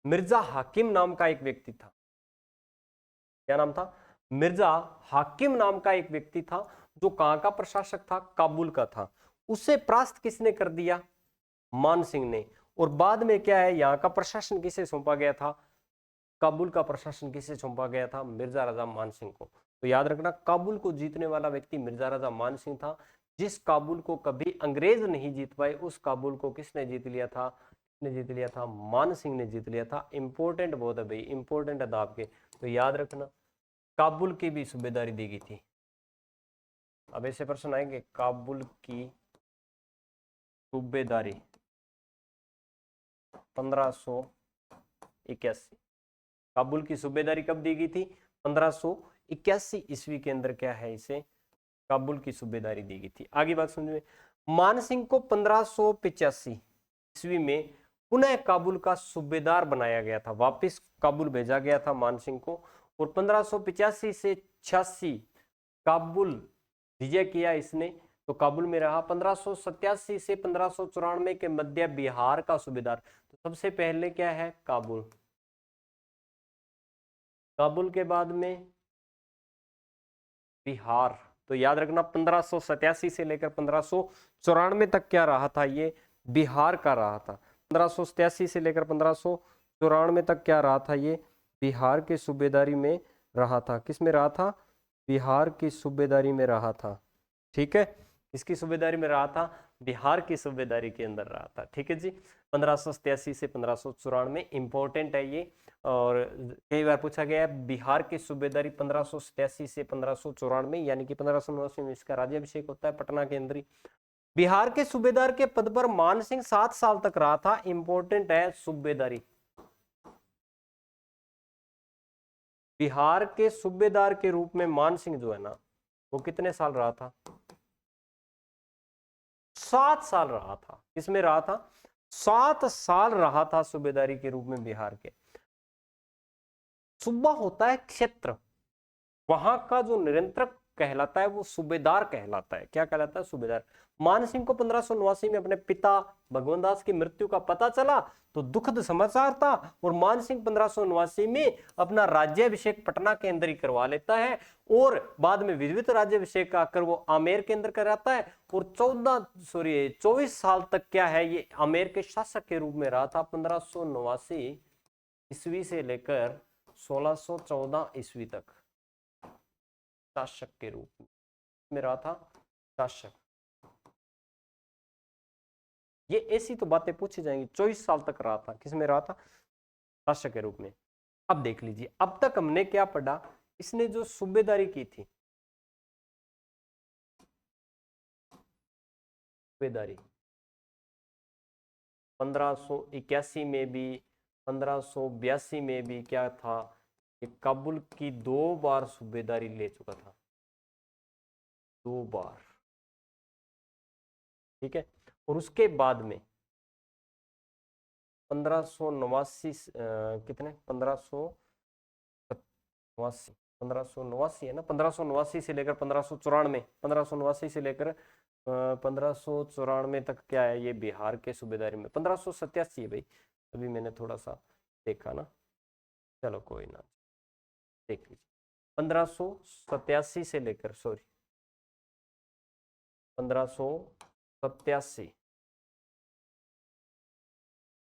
[SPEAKER 1] मिर्जा हाकिम नाम का एक व्यक्ति था। क्या नाम था? मिर्जा हाकिम नाम का एक व्यक्ति था, जो कहां का प्रशासक था? काबुल का था। उसे परास्त किसने कर दिया? मान सिंह ने। और बाद में क्या है, यहां का प्रशासन किसे सौंपा गया था? काबुल का प्रशासन किसे सौंपा गया था? मिर्जा राजा मान सिंह को। तो याद रखना, काबुल को जीतने वाला व्यक्ति मिर्जा राजा मान सिंह था। जिस काबुल को कभी अंग्रेज नहीं जीत पाए उस काबुल को किसने जीत लिया था? किसने जीत लिया था? मान सिंह ने जीत लिया था। इंपॉर्टेंट बहुत है भाई, इंपॉर्टेंट है आपके, तो याद रखना काबुल की भी सूबेदारी दी गई थी। अब ऐसे प्रश्न आएंगे, काबुल की सूबेदारी 1581, काबुल की सूबेदारी कब दी गई थी? 1581 ईस्वी के अंदर क्या है, इसे काबुल की सूबेदारी दी गई थी। आगे बात समझ में। मान सिंह को 1585 ईस्वी में पुनः काबुल का सूबेदार बनाया गया था, वापस काबुल भेजा गया था मान सिंह को। और 1585 से 86 काबुल विजय किया इसने, तो काबुल में रहा। 1587 से 1594 के मध्य बिहार का सूबेदार, तो सबसे पहले क्या है, काबुल। काबुल के बाद में बिहार। तो याद रखना 1587 से लेकर 1594 तक क्या रहा था, ये बिहार का रहा था। 1587 से लेकर 1594 तक क्या रहा था, ये बिहार के सूबेदारी में रहा था। किस में रहा था, बिहार की सूबेदारी में रहा था। ठीक है, इसकी सूबेदारी में रहा था, बिहार की सूबेदारी के अंदर रहा था। ठीक है जी, 1587 से 1594 इंपॉर्टेंट है ये, और कई बार पूछा गया है। बिहार की सूबेदारी 1587 से 1594, यानी कि 1589 में इसका राज्याभिषेक होता है पटना के अंदर ही। बिहार के सूबेदार के पद पर मान सिंह 7 साल तक रहा था। इंपॉर्टेंट है सूबेदारी, बिहार के सूबेदार के रूप में मान सिंह जो है ना, वो कितने साल रहा था, 7 साल रहा था। किसमें रहा था, 7 साल रहा था सूबेदारी के रूप में बिहार के। सूबा होता है क्षेत्र, वहां का जो नियंत्रक कहलाता है वो सूबेदार कहलाता है। क्या कहलाता है, सूबेदार। मान सिंह को 1589 में अपने पिता भगवान दास की मृत्यु का पता चला तो दुखद समाचार था, और मान सिंह 1589 में अपना राज्याभिषेक पटना के अंदर ही करवा लेता है, और बाद में विधिवत राज्याभिषेक आकर वो आमेर के अंदर कराता है, और 24 साल तक क्या है, ये आमेर के शासक के रूप में रहा था। 1589 ईस्वी से लेकर 1614 ईस्वी तक शासक के रूप में रहा था, शासक। ये ऐसी तो बातें पूछी जाएंगी। 24 साल तक रहा था, किसमें रहा था, शासक के रूप में। अब देख लीजिए, अब तक हमने क्या पढ़ा, इसने जो सूबेदारी की थी, सूबेदारी 1581 में भी 1582 में भी क्या था, ये काबुल की 2 बार सूबेदारी ले चुका था, 2 बार। ठीक है, और उसके बाद में 1589 कितने 1589 है ना, 1589 से लेकर 1594, 1589 से लेकर 1594 तक क्या है, ये बिहार के सूबेदारी में। 1587 है भाई, अभी मैंने थोड़ा सा देखा ना, चलो कोई ना, देख लीजिए। 1587 से लेकर, सॉरी 1587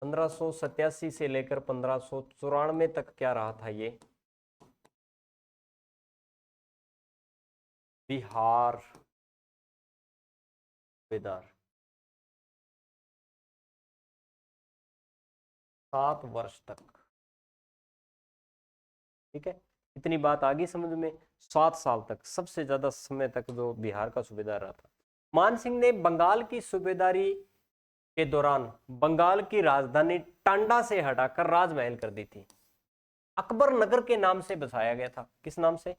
[SPEAKER 1] 1587 से लेकर 1594 तक क्या रहा था, ये बिहार सूबेदार। 7 वर्ष तक। ठीक है, इतनी बात आ गई समझ में। 7 साल तक, सबसे ज्यादा समय तक जो बिहार का सूबेदार रहा था। मान सिंह ने बंगाल की सूबेदारी के दौरान बंगाल की राजधानी टांडा से हटाकर राजमहल कर दी थी। अकबर नगर के नाम से बसाया गया था। किस नाम से,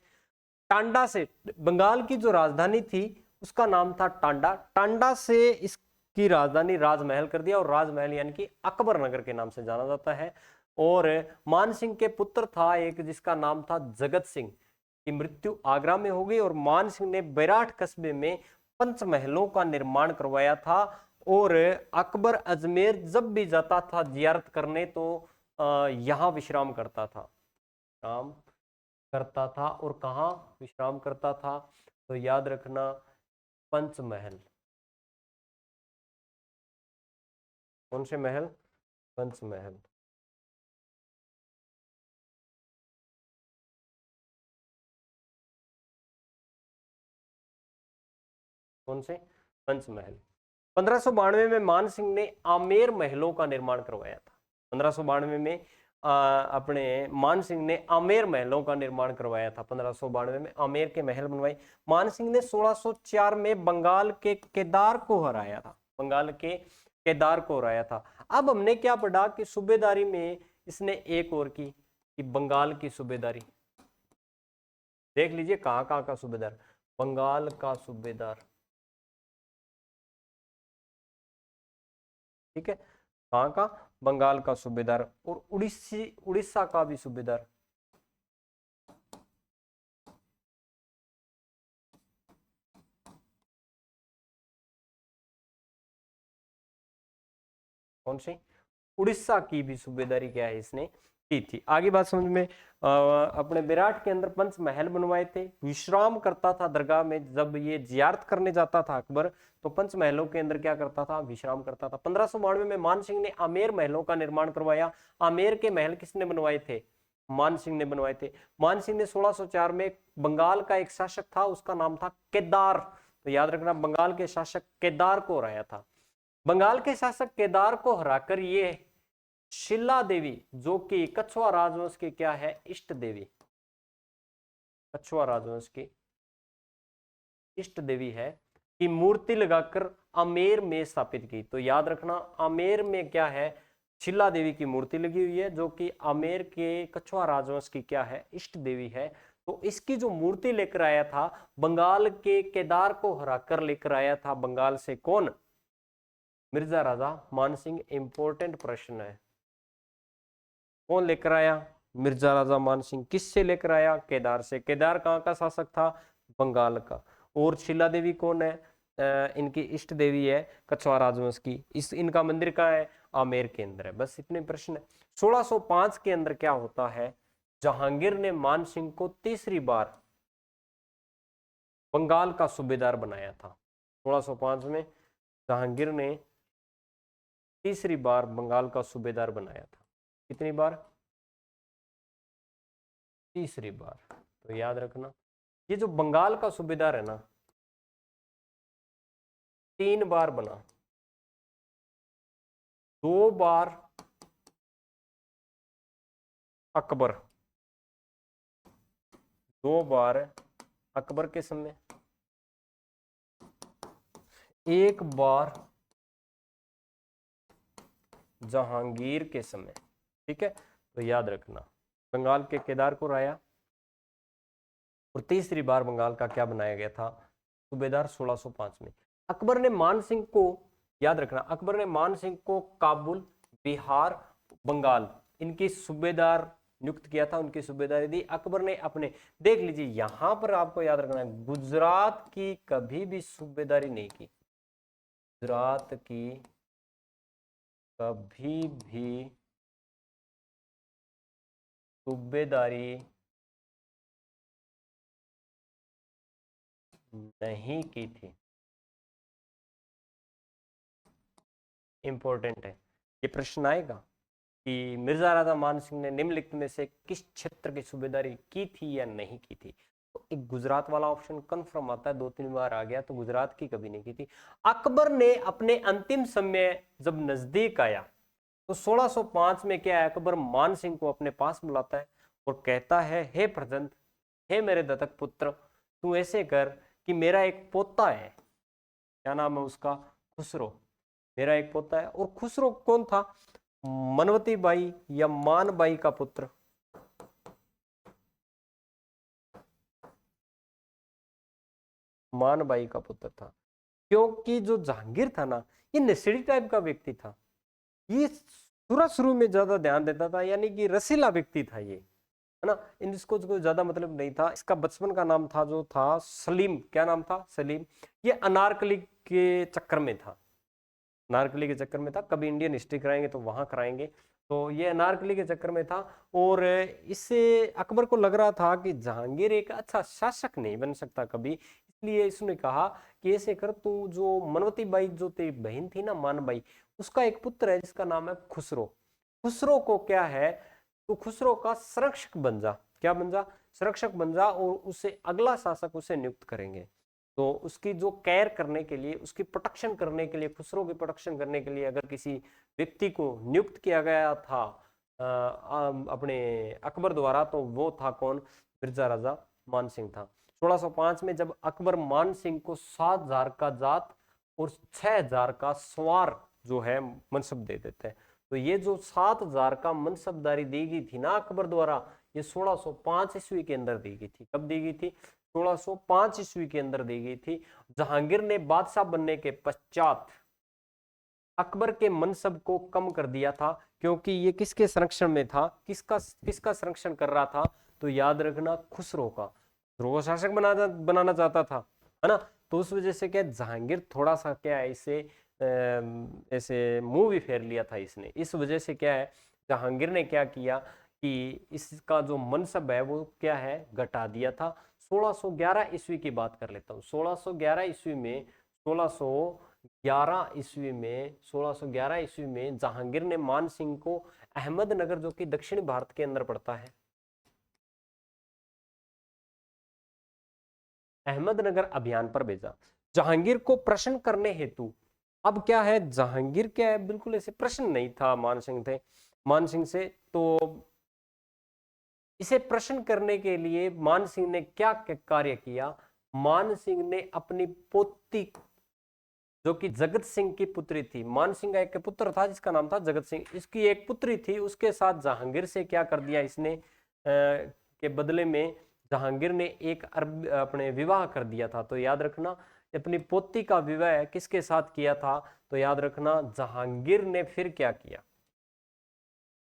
[SPEAKER 1] टांडा से। बंगाल की जो राजधानी थी उसका नाम था टांडा, टांडा से इसकी राजधानी राजमहल कर दिया, और राजमहल यानी कि अकबर नगर के नाम से जाना जाता है। और मान सिंह के पुत्र था एक जिसका नाम था जगत सिंह, की मृत्यु आगरा में हो गई, और मान सिंह ने बैराठ कस्बे में पंचमहलों का निर्माण करवाया था। और अकबर अजमेर जब भी जाता था जियारत करने तो यहाँ विश्राम करता था, काम करता था। और कहाँ विश्राम करता था, तो याद रखना पंचमहल। कौन से महल, पंचमहल। कौन से, पंचमहल। 1592 में मान सिंह ने आमेर महलों का निर्माण करवाया था। 1592 में अपने मान सिंह ने आमेर महलों का निर्माण करवाया था। 1592 में आमेर के महल बनवाए। मान सिंह ने 1604 में बंगाल के केदार को हराया था, बंगाल के केदार को हराया था। अब हमने क्या पढ़ा कि सूबेदारी में इसने एक और की, कि बंगाल की सूबेदारी। देख लीजिए कहाँ का सूबेदार, बंगाल का सूबेदार। ठीक है, कहाँ का, बंगाल का सूबेदार, और उड़ीसा का भी सूबेदार। कौन सी? उड़ीसा की भी सूबेदारी क्या है इसने की थी। आगे बात समझ में। अपने विराट के अंदर पंच महल बनवाए थे, विश्राम करता था दरगाह में, जब ये जियारत करने जाता था अकबर तो पंच महलों के अंदर क्या करता था? विश्राम करता था। 1592 में मान सिंह ने आमेर महलों का निर्माण करवाया। आमेर के महल किसने बनवाए थे? मान सिंह ने बनवाए थे। मान सिंह ने 1604 में बंगाल का एक शासक था, उसका नाम था केदार, तो याद रखना बंगाल के शासक केदार को हराया था। बंगाल के शासक केदार को हराकर ये शिला देवी, जो कि कछवा राजवंश की क्या है? इष्ट देवी, कछवा राजवंश की इष्ट देवी है, की मूर्ति लगाकर आमेर में स्थापित की। तो याद रखना आमेर में क्या है? शिला देवी की मूर्ति लगी हुई है, जो कि आमेर के कछवा राजवंश की क्या है? इष्ट देवी है। तो इसकी जो मूर्ति लेकर आया था, बंगाल के केदार को हराकर लेकर आया था। बंगाल से कौन? मिर्जा राजा मानसिंह। इंपॉर्टेंट प्रश्न है, कौन लेकर आया? मिर्जा राजा मानसिंह। किससे लेकर आया? केदार से। केदार कहाँ का शासक था? बंगाल का। और शिला देवी कौन है? इनकी इष्ट देवी है कछवा राजवंश की। इनका मंदिर कहाँ है? आमेर के अंदर है। बस इतने प्रश्न है। 1605 के अंदर क्या होता है? जहांगीर ने मानसिंह को तीसरी बार बंगाल का सूबेदार बनाया था। 1605 में जहांगीर ने तीसरी बार बंगाल का सूबेदार बनाया था। कितनी बार? तीसरी बार। तो याद रखना ये जो बंगाल का सूबेदार है ना, 3 बार बना। 2 बार अकबर, 2 बार अकबर के समय, 1 बार जहांगीर के समय। ठीक है, तो याद रखना बंगाल के केदार को हराया और तीसरी बार बंगाल का क्या बनाया गया था? सूबेदार 1605 में। अकबर ने मान सिंह को, याद रखना अकबर ने मान सिंह को काबुल, बिहार, बंगाल इनकी सूबेदार नियुक्त किया था, उनकी सूबेदारी दी। अकबर ने अपने, देख लीजिए यहां पर आपको याद रखना है, गुजरात की कभी भी सूबेदारी नहीं की। गुजरात की कभी भी सूबेदारी नहीं की थी। इंपॉर्टेंट है, ये प्रश्न आएगा कि मिर्जा राजा मान सिंह ने निम्नलिखित में से किस क्षेत्र की सूबेदारी की थी या नहीं की थी? तो एक गुजरात वाला ऑप्शन कंफर्म आता है, 2-3 बार आ गया, तो गुजरात की कभी नहीं की थी। अकबर ने अपने अंतिम समय जब नजदीक आया तो 1605 में क्या है? अकबर मान सिंह को अपने पास बुलाता है और कहता है, हे प्रजंत, हे मेरे दत्तक पुत्र, तू ऐसे कर कि मेरा एक पोता है, क्या नाम है उसका? खुसरो। मेरा एक पोता है। और खुसरो कौन था? मनवती बाई या मान बाई का पुत्र। मान बाई का पुत्र था, क्योंकि जो जहांगीर था ना, ये नशेड़ी टाइप का व्यक्ति था। ये शुरू में ज्यादा ध्यान देता था, यानी कि रसीला व्यक्ति था ये, है ना। इसको कोई ज्यादा मतलब नहीं था। इसका बचपन का नाम था जो था सलीम। क्या नाम था? सलीम। ये अनारकली के चक्कर में था, अनारकली के चक्कर में था। कभी इंडियन हिस्ट्री कराएंगे तो वहां कराएंगे। तो ये अनारकली के चक्कर में था और इससे अकबर को लग रहा था कि जहांगीर एक अच्छा शासक नहीं बन सकता कभी, इसलिए इसने कहा कि ऐसे कर, तू जो मनवती बाई जो तेरी बहन थी ना, मान बाई, उसका एक पुत्र है जिसका नाम है खुसरो। खुसरो को क्या है, तो खुसरो का संरक्षक बन जा। क्या बन जा? संरक्षक बन जा, और उसे अगला शासक उसे नियुक्त करेंगे। तो उसकी जो केयर करने के लिए, उसकी प्रोटेक्शन करने के लिए, खुसरो की प्रोटेक्शन करने के लिए अगर किसी व्यक्ति को नियुक्त किया गया था अपने अकबर द्वारा, तो वो था कौन? मिर्जा राजा मान सिंह था। 1605 में जब अकबर मान सिंह को 7,000 का जात और 6,000 का सवार जो है मनसब दे देते हैं। तो ये जो 7,000 का मनसबदारी दी गई थी ना अकबर द्वारा, ये 1605 ईस्वी के अंदर दी गई थी। कब दी गई थी? 1605 ईस्वी के अंदर दी गई थी। जहांगीर ने बादशाह बनने के पश्चात अकबर के मनसब को कम कर दिया था, क्योंकि ये किसके संरक्षण में था? किसका संरक्षण कर रहा था? तो याद रखना खुसरो का। खुसरो को शासक बनाना चाहता था, है ना। तो उस वजह से क्या, जहांगीर थोड़ा सा क्या है, इसे ऐसे मुंह भी फेर लिया था इसने। इस वजह से क्या है, जहांगीर ने क्या किया कि इसका जो मनसब है वो क्या है, घटा दिया था। 1611 ईस्वी की बात कर लेता हूँ। 1611 ईस्वी में 1611 ईस्वी में जहांगीर ने मान सिंह को अहमदनगर, जो कि दक्षिण भारत के अंदर पड़ता है, अहमदनगर अभियान पर भेजा जहांगीर को प्रश्न करने हेतु। अब क्या है, जहांगीर क्या है, बिल्कुल ऐसे प्रश्न नहीं था मान सिंह से। तो इसे प्रश्न करने के लिए मान सिंह ने क्या कार्य किया, मान सिंह ने अपनी पोती, जो कि जगत सिंह की पुत्री थी, मान सिंह का एक पुत्र था जिसका नाम था जगत सिंह, इसकी एक पुत्री थी, उसके साथ जहांगीर से क्या कर दिया इसने, के बदले में जहांगीर ने एक अपने विवाह कर दिया था। तो याद रखना, अपनी पोती का विवाह किसके साथ किया था, तो याद रखना जहांगीर ने फिर क्या किया,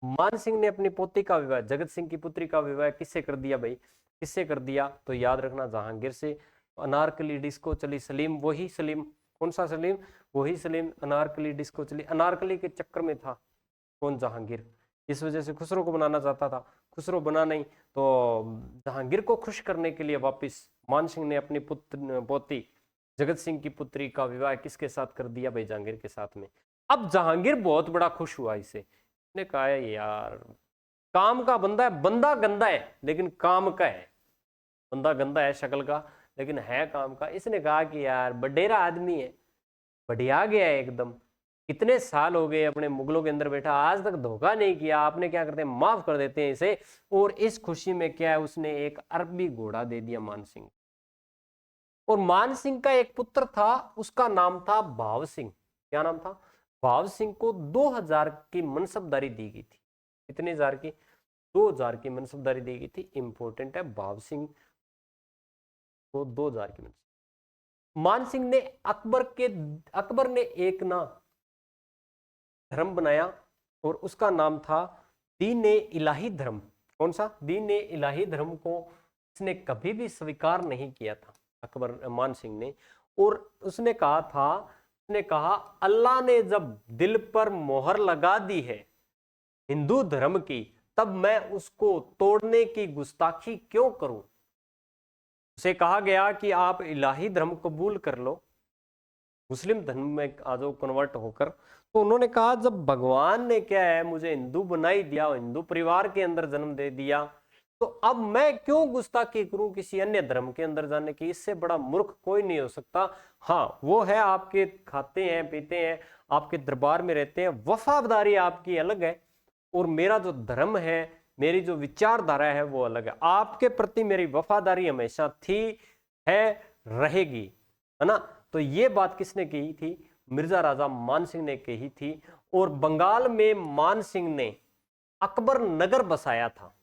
[SPEAKER 1] मान सिंह ने अपनी पोती का विवाह, जगत सिंह की पुत्री का विवाह किससे कर दिया भाई, किससे कर दिया, तो याद रखना जहांगीर से। अनारकली डिस्को चली सलीम, वही सलीम, कौन सा सलीम, वही सलीम, अनारकली डिस्को चली, अनारकली के चक्कर में था कौन, जहांगीर। इस वजह से खुसरो को बनाना चाहता था, खुसरो बना नहीं, तो जहांगीर को खुश करने के लिए वापिस मान सिंह ने अपनी पोती जगत सिंह की पुत्री का विवाह किसके साथ कर दिया भाई, जहांगीर के साथ में। अब जहांगीर बहुत बड़ा खुश हुआ इसे, ने कहा है यार, काम का बंदा है, बंदा गंदा है लेकिन काम का है, बंदा गंदा है शक्ल का लेकिन है काम का। इसने कहा कि यार बडेरा आदमी है, बढ़िया गया है एकदम, कितने साल हो गए अपने मुगलों के अंदर बैठा, आज तक धोखा नहीं किया, आपने क्या करते हैं, माफ कर देते हैं इसे। और इस खुशी में क्या है, उसने एक अरबी घोड़ा दे दिया मान सिंह। और मान सिंह का एक पुत्र था, उसका नाम था भाव सिंह। क्या नाम था, भाव सिंह को 2000 की मनसबदारी दी गई थी। कितने हजार की, 2000 की मनसबदारी दी गई थी। इंपॉर्टेंट है, भाव सिंह को 2000 की मनसब। मान सिंह ने अकबर ने एक ना धर्म बनाया और उसका नाम था दीन-ए इलाही धर्म। कौन सा, दीन-ए इलाही धर्म को इसने कभी भी स्वीकार नहीं किया था अकबर, मान सिंह ने। और उसने कहा अल्लाह ने जब दिल पर मोहर लगा दी है हिंदू धर्म की, तब मैं उसको तोड़ने की गुस्ताखी क्यों करूं। उसे कहा गया कि आप इलाही धर्म कबूल कर लो, मुस्लिम धर्म में आ जाओ कन्वर्ट होकर। तो उन्होंने कहा जब भगवान ने क्या है मुझे हिंदू बना ही दिया, हिंदू परिवार के अंदर जन्म दे दिया, तो अब मैं क्यों गुस्ताखी करूं किसी अन्य धर्म के अंदर जाने की, इससे बड़ा मूर्ख कोई नहीं हो सकता। हाँ वो है, आपके खाते हैं पीते हैं, आपके दरबार में रहते हैं, वफादारी आपकी अलग है, और मेरा जो धर्म है, मेरी जो विचारधारा है वो अलग है। आपके प्रति मेरी वफादारी हमेशा थी, है, रहेगी, है ना। तो ये बात किसने कही थी, मिर्जा राजा मान सिंह ने कही थी। और बंगाल में मान सिंह ने अकबर नगर बसाया था,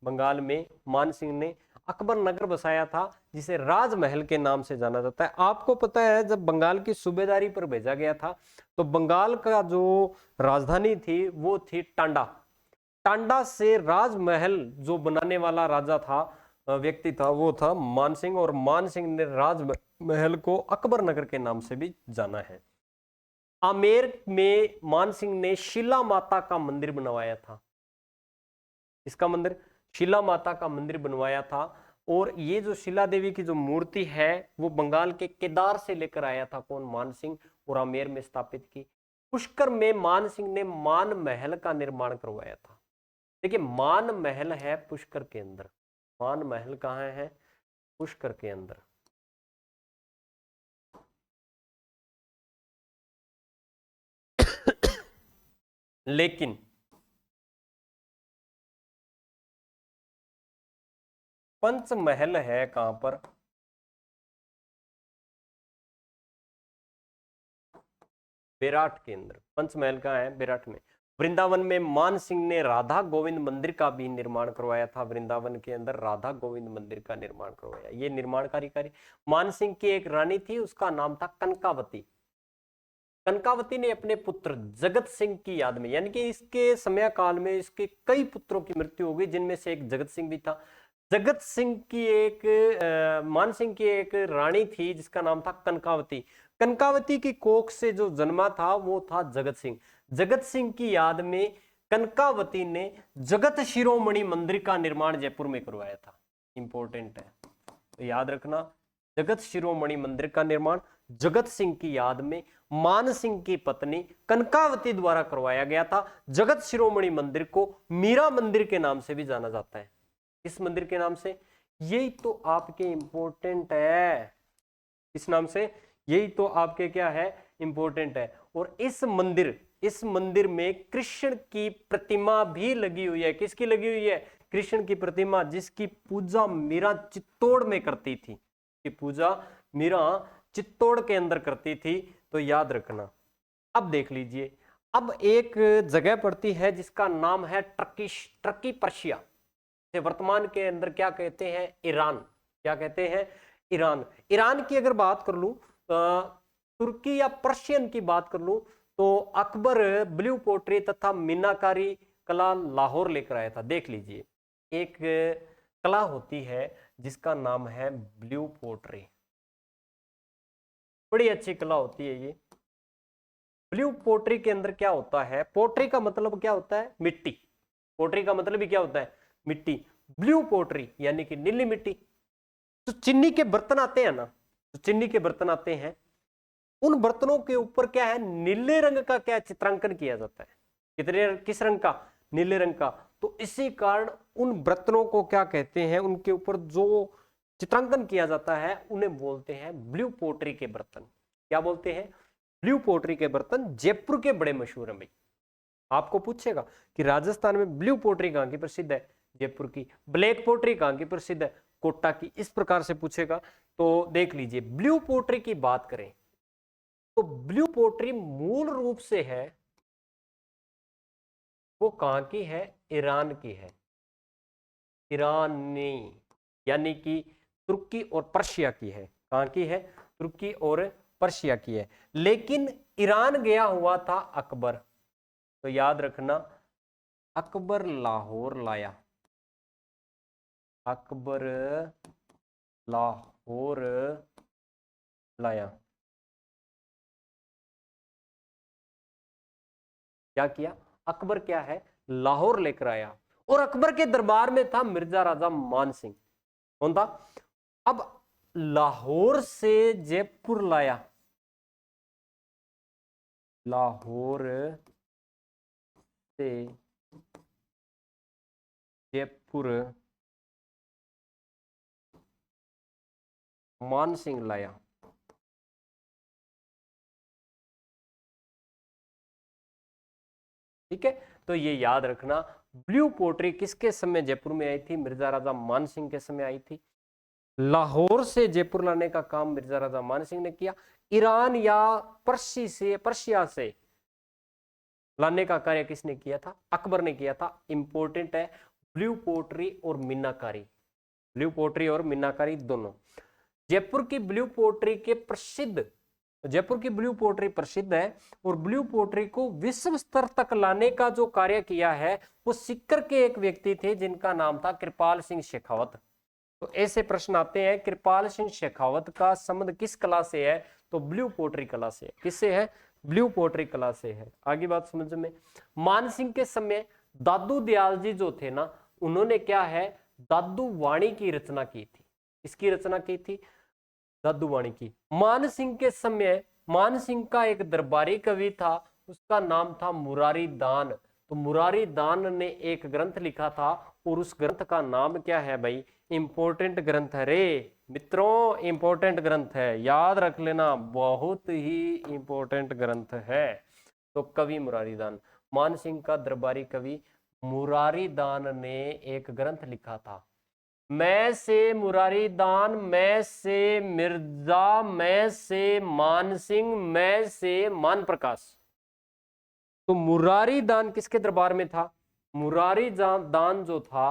[SPEAKER 1] बंगाल में मान सिंह ने अकबर नगर बसाया था, जिसे राजमहल के नाम से जाना जाता है। आपको पता है जब बंगाल की सूबेदारी पर भेजा गया था, तो बंगाल का जो राजधानी थी वो थी टांडा। टांडा से राजमहल जो बनाने वाला राजा था, व्यक्ति था, वो था मान सिंह। और मान सिंह ने राजमहल को अकबर नगर के नाम से भी जाना है। आमेर में मान सिंह ने शिला माता का मंदिर बनवाया था। इसका मंदिर, शिला माता का मंदिर बनवाया था। और ये जो शिला देवी की जो मूर्ति है वो बंगाल के केदार से लेकर आया था कौन, मान सिंह, और आमेर में स्थापित की। पुष्कर में मान सिंह ने मान महल का निर्माण करवाया था। देखिए मान महल है पुष्कर के अंदर, मान महल कहाँ है, पुष्कर के अंदर। लेकिन पंचमहल है कहां पर, बेराट के अंदर। पंचमहल कहाँ है, बेराट में। वृंदावन में मान सिंह ने राधा गोविंद मंदिर का भी निर्माण करवाया था, वृंदावन के अंदर राधा गोविंद मंदिर का निर्माण करवाया। ये निर्माण कार्यकारी मान सिंह की एक रानी थी, उसका नाम था कनकावती। कनकावती ने अपने पुत्र जगत सिंह की याद में, यानी कि इसके समय काल में इसके कई पुत्रों की मृत्यु हो गई, जिनमें से एक जगत सिंह भी था। जगत सिंह की एक मान सिंह की एक रानी थी जिसका नाम था कनकावती। कनकावती की कोख से जो जन्मा था वो था जगत सिंह। जगत सिंह की याद में कनकावती ने जगत शिरोमणि मंदिर का निर्माण जयपुर में करवाया था। इंपॉर्टेंट है, तो याद रखना, जगत शिरोमणि मंदिर का निर्माण जगत सिंह की याद में मान सिंह की पत्नी कनकावती द्वारा करवाया गया था। जगत शिरोमणि मंदिर को मीरा मंदिर के नाम से भी जाना जाता है। किस मंदिर के नाम से? यही तो आपके इंपॉर्टेंट है। इस नाम से, यही तो आपके क्या है, इंपॉर्टेंट है। और इस मंदिर में कृष्ण की प्रतिमा भी लगी हुई है। किसकी लगी हुई है? कृष्ण की प्रतिमा, जिसकी पूजा मीरा चित्तौड़ में करती थी। की पूजा मीरा चित्तौड़ के अंदर करती थी, तो याद रखना। अब देख लीजिए, अब एक जगह पड़ती है जिसका नाम है टर्की पर्शिया, वर्तमान के अंदर क्या कहते हैं, ईरान। क्या कहते हैं? ईरान। ईरान की अगर बात कर लूं, तुर्की या पर्शियन की बात कर लूं, तो अकबर ब्लू पोट्री तथा मीनाकारी कला लाहौर लेकर आया था। देख लीजिए, एक कला होती है जिसका नाम है ब्लू पोट्री। बड़ी अच्छी कला होती है ये। ब्लू पोट्री के अंदर क्या होता है? पोट्री का मतलब क्या होता है? मिट्टी। पोट्री का मतलब ही क्या होता है? मिट्टी। ब्लू पोट्री यानी कि नीली मिट्टी। तो चीनी के बर्तन आते हैं ना, तो चीनी के बर्तन आते हैं, उन बर्तनों के ऊपर क्या है, नीले रंग का क्या चित्रांकन किया जाता है। किस रंग का? नीले रंग का। तो इसी कारण उन बर्तनों को क्या कहते हैं, उनके ऊपर जो चित्रांकन किया जाता है उन्हें बोलते हैं ब्लू पोट्री के बर्तन। क्या बोलते हैं? ब्लू पोट्री के बर्तन। जयपुर के बड़े मशहूर हैं भाई। आपको पूछेगा कि राजस्थान में ब्लू पोट्री कहां की प्रसिद्ध है? जयपुर की। ब्लैक पोट्री कहां की प्रसिद्ध है? कोटा की। इस प्रकार से पूछेगा। तो देख लीजिए, ब्लू पोट्री की बात करें तो ब्लू पोट्री मूल रूप से है, वो कहां की है? ईरान की है। ईरानी यानी कि तुर्की और पर्शिया की है। कहां की है? तुर्की और पर्शिया की है। लेकिन ईरान गया हुआ था अकबर, तो याद रखना, अकबर लाहौर लाया। अकबर लाहौर लाया। क्या किया? अकबर क्या है, लाहौर लेकर आया। और अकबर के दरबार में था मिर्जा राजा मान सिंह। कौन था? अब लाहौर से जयपुर लाया। लाहौर से जयपुर मान सिंह लाया। ठीक है, तो ये याद रखना, ब्लू पोट्री किसके समय जयपुर में आई थी? मिर्जा राजा मान सिंह के समय आई थी। लाहौर से जयपुर लाने का काम मिर्जा राजा मान सिंह ने किया। ईरान या पर्शिया से लाने का कार्य किसने किया था? अकबर ने किया था। इंपॉर्टेंट है, ब्लू पोट्री और मीनाकारी। ब्लू पोट्री और मीनाकारी दोनों। जयपुर की ब्लू पोट्री के प्रसिद्ध जयपुर की ब्लू पोट्री प्रसिद्ध है। और ब्लू पोट्री को विश्व स्तर तक लाने का जो कार्य किया है वो सीकर के एक व्यक्ति थे जिनका नाम था कृपाल सिंह शेखावत। तो ऐसे प्रश्न आते हैं, कृपाल सिंह शेखावत का संबंध किस कला से है? तो ब्लू पोट्री कला से। किससे है? ब्लू पोट्री कला से है। आगे बात समझ में। मान सिंह के समय दादू दयाल जी जो थे ना, उन्होंने क्या है, दादू वाणी की रचना की थी। इसकी रचना की थी दादू वाणी की। मान सिंह के समय मान सिंह का एक दरबारी कवि था, उसका नाम था मुरारी दान। तो मुरारी दान ने एक ग्रंथ लिखा था, और उस ग्रंथ का नाम क्या है भाई? इंपॉर्टेंट ग्रंथ है रे मित्रों, इंपॉर्टेंट ग्रंथ है, याद रख लेना, बहुत ही इंपॉर्टेंट ग्रंथ है। तो कवि मुरारी दान, मान सिंह का दरबारी कवि मुरारी दान ने एक ग्रंथ लिखा था। मैं से मुरारी दान, मैं से मिर्जा, मैं से मान सिंह, मैं से मान प्रकाश। तो मुरारी दान किसके दरबार में था? मुरारी दान जो था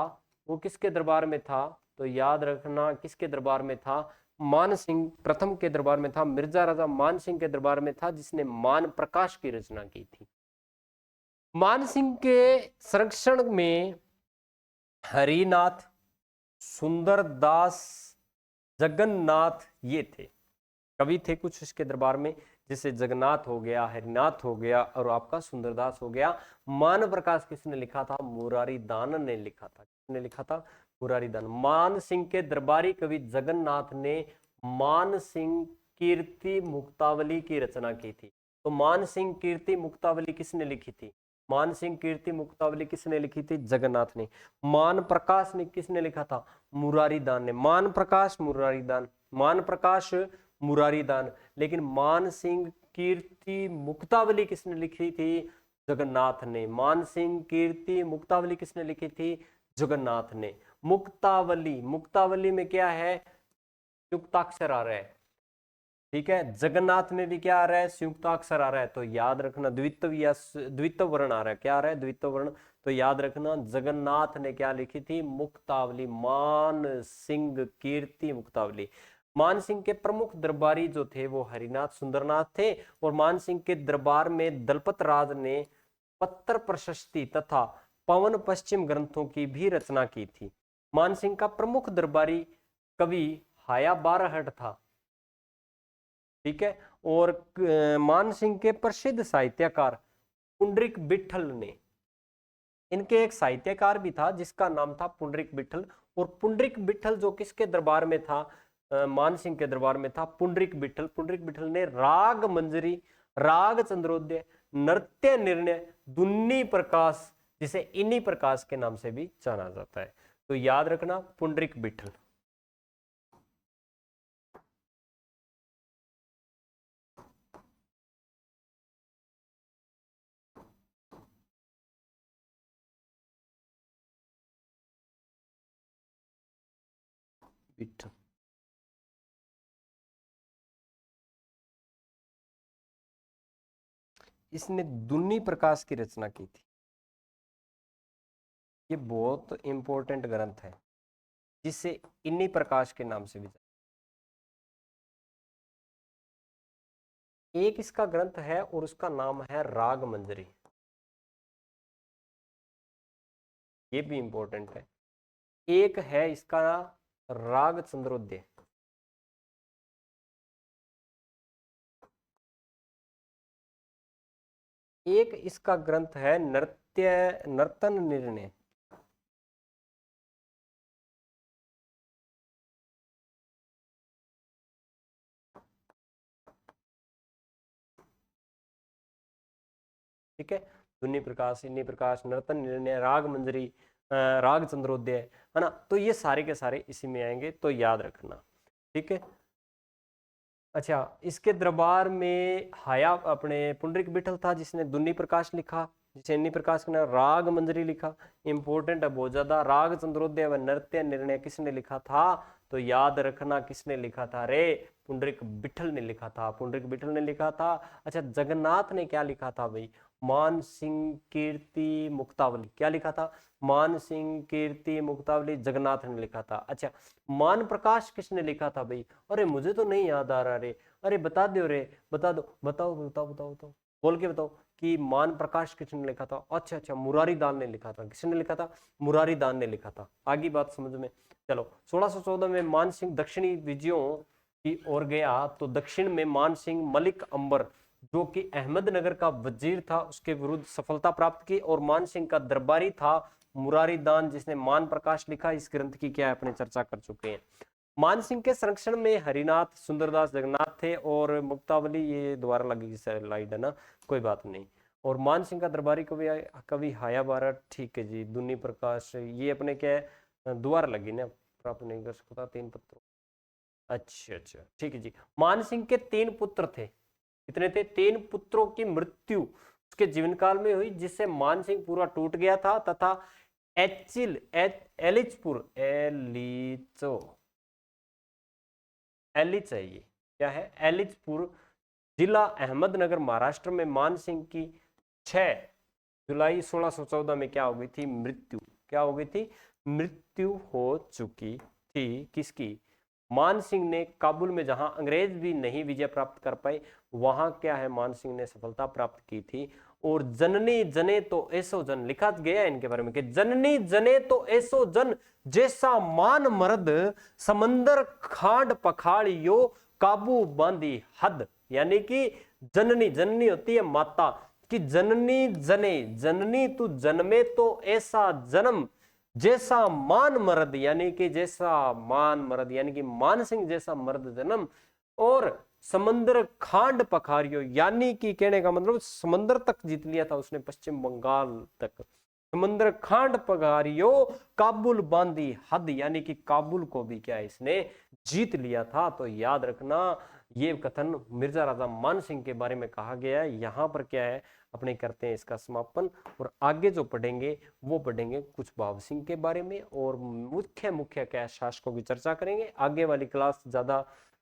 [SPEAKER 1] वो किसके दरबार में था? तो याद रखना, किसके दरबार में था? मान सिंह प्रथम के दरबार में था, मिर्जा राजा मान सिंह के दरबार में था, जिसने मान प्रकाश की रचना की थी। मान सिंह के संरक्षण में हरिनाथ, सुंदरदास, जगन्नाथ ये थे। कवि थे कुछ इसके दरबार में, जैसे जगन्नाथ हो गया, हरिनाथ हो गया और आपका सुंदरदास हो गया। मान प्रकाश किसने लिखा था? मुरारी दान ने लिखा था। किसने लिखा था? मुरारी दान। मान सिंह के दरबारी कवि जगन्नाथ ने मान सिंह कीर्ति मुक्तावली की रचना की थी। तो मान सिंह कीर्ति मुक्तावली किसने लिखी थी? मान सिंह कीर्ति मुक्तावली किसने लिखी थी? जगन्नाथ ने। मान प्रकाश ने किसने लिखा था? मुरारी दान ने। मान प्रकाश, मुरारी दान, मान प्रकाश, मुरारी दान। लेकिन मान सिंह कीर्ति मुक्तावली किसने लिखी थी? जगन्नाथ ने। मान सिंह कीर्ति मुक्तावली किसने लिखी थी? जगन्नाथ ने। मुक्तावली, मुक्तावली में क्या है? युक्ताक्षर आ रहा है, ठीक है। जगन्नाथ में भी क्या आ रहा है? संयुक्ताक्षर आ रहा है। तो याद रखना द्वित्व या द्वित्व वर्ण आ रहा है। क्या आ रहा है? द्वित्व वर्ण। तो याद रखना जगन्नाथ ने क्या लिखी थी? मुक्तावली। मान सिंह कीर्ति मुक्तावली। मान सिंह के प्रमुख दरबारी जो थे वो हरिनाथ, सुंदरनाथ थे। और मान सिंह के दरबार में दलपत राज ने पत्र प्रशस्ति तथा पवन पश्चिम ग्रंथों की भी रचना की थी। मान सिंह का प्रमुख दरबारी कवि हाया बारहट था, ठीक है। और मान सिंह के प्रसिद्ध साहित्यकार पुंडरीक विट्ठल ने, इनके एक साहित्यकार भी था जिसका नाम था पुंडरीक विट्ठल। और पुंडरीक विट्ठल जो किसके दरबार में था? मान सिंह के दरबार में था पुंडरीक विट्ठल। पुंडरीक विट्ठल ने राग मंजरी, राग चंद्रोदय, नृत्य निर्णय, दुन्नी प्रकाश, जिसे इन्हीं प्रकाश के नाम से भी जाना जाता है। तो याद रखना पुंडरीक विट्ठल। विट्ठल, इसने दुन्नी प्रकाश की रचना की थी। ये बहुत इंपॉर्टेंट ग्रंथ है जिसे इन्हीं प्रकाश के नाम से भी एक इसका ग्रंथ है और उसका नाम है राग मंजरी। ये भी इंपॉर्टेंट है। एक है इसका राग चंद्रोदय, एक इसका ग्रंथ है नर्तन निर्णय। ठीक है, दुन्नी प्रकाश, इन्नी प्रकाश, नर्तन निर्णय, राग मंजरी, राग चंद्रोदय, है ना। तो ये सारे के सारे इसी में आएंगे, तो याद रखना, ठीक है। अच्छा, इसके दरबार में हाया अपने पुंडरीक विट्ठल था जिसने दुन्नी प्रकाश लिखा, जिसे इन्नी प्रकाश ने राग मंजरी लिखा। इंपॉर्टेंट है बहुत ज्यादा। राग चंद्रोदय व नृत्य निर्णय किसने लिखा था? तो याद रखना किसने लिखा था रे? पुंडरीक विट्ठल ने लिखा था। पुंडरीक विट्ठल ने लिखा था। अच्छा, जगन्नाथ ने क्या लिखा था भाई? मान सिंह कीर्ति मुक्तावली। क्या लिखा था? मान सिंह कीर्ति मुक्तावली जगन्नाथ ने लिखा था। अच्छा, मान प्रकाश किसने लिखा था भाई? अरे मुझे तो नहीं याद आ रहा रे। अरे बता दो रे, बता दो, बताओ बताओ बताओ बताओ, बोल के बताओ कि मान प्रकाश किसने लिखा था? अच्छा अच्छा, मुरारी दान ने लिखा था। किसने लिखा था? मुरारी दान ने लिखा था। आगे बात समझ में। चलो, 1614 में मान सिंह दक्षिणी विजयों की ओर गया तो दक्षिण में मान सिंह मलिक अंबर जो कि अहमदनगर का वजीर था उसके विरुद्ध सफलता प्राप्त की। और मान सिंह का दरबारी था मुरारी दान जिसने मान प्रकाश लिखा। इस ग्रंथ की क्या अपने चर्चा कर चुके हैं। मान सिंह के संरक्षण में हरिनाथ, सुंदरदास, जगन्नाथ थे और मुक्तावली, ये दोबारा लगी स्लाइड है ना, कोई बात नहीं। और मान सिंह का दरबारी कवि हाया बारहट, ठीक है जी। दुन्नी प्रकाश, ये अपने क्या है, दोबारा लगी ना, प्राप्त नहीं कर सकता 3 पत्रों। अच्छा अच्छा, ठीक है जी। मान सिंह के 3 पुत्र थे। कितने थे? 3 पुत्रों की मृत्यु उसके जीवन काल में हुई जिससे मान सिंह पूरा टूट गया था तथा एलिचपुर, एलिच है ये, क्या है? एलिचपुर जिला अहमदनगर महाराष्ट्र में मान सिंह की 6 जुलाई 1614 में क्या हो गई थी? मृत्यु। क्या हो गई थी? मृत्यु हो चुकी थी। किसकी? मान सिंह ने काबुल में, जहां अंग्रेज भी नहीं विजय प्राप्त कर पाए, वहां क्या है, मान सिंह ने सफलता प्राप्त की थी। और जननी जने तो ऐसो जन, लिखा गया है इनके बारे में कि जननी जने तो ऐसो जन जैसा मान मर्द समंदर खांड पखाड़ियो काबू बांधी हद, यानी कि जननी, जननी होती है माता, कि जननी जने, जननी तू जन्मे तो ऐसा जन्म जैसा मान मर्द, यानी कि जैसा मान मर्द, यानी कि मान सिंह जैसा मर्द जन्म, और समंदर खांड पखारियो, यानी कि कहने का मतलब समंदर तक जीत लिया था उसने, पश्चिम बंगाल तक, समंदर खांड पखारियो काबुल बांधी हद, यानी कि काबुल को भी क्या इसने जीत लिया था। तो याद रखना ये कथन मिर्जा राजा मान सिंह के बारे में कहा गया है। यहाँ पर क्या है, अपने करते हैं इसका समापन, और आगे जो पढ़ेंगे वो पढ़ेंगे कुछ भाव सिंह के बारे में, और मुख्य मुख्य क्या शासकों की चर्चा करेंगे। आगे वाली क्लास ज्यादा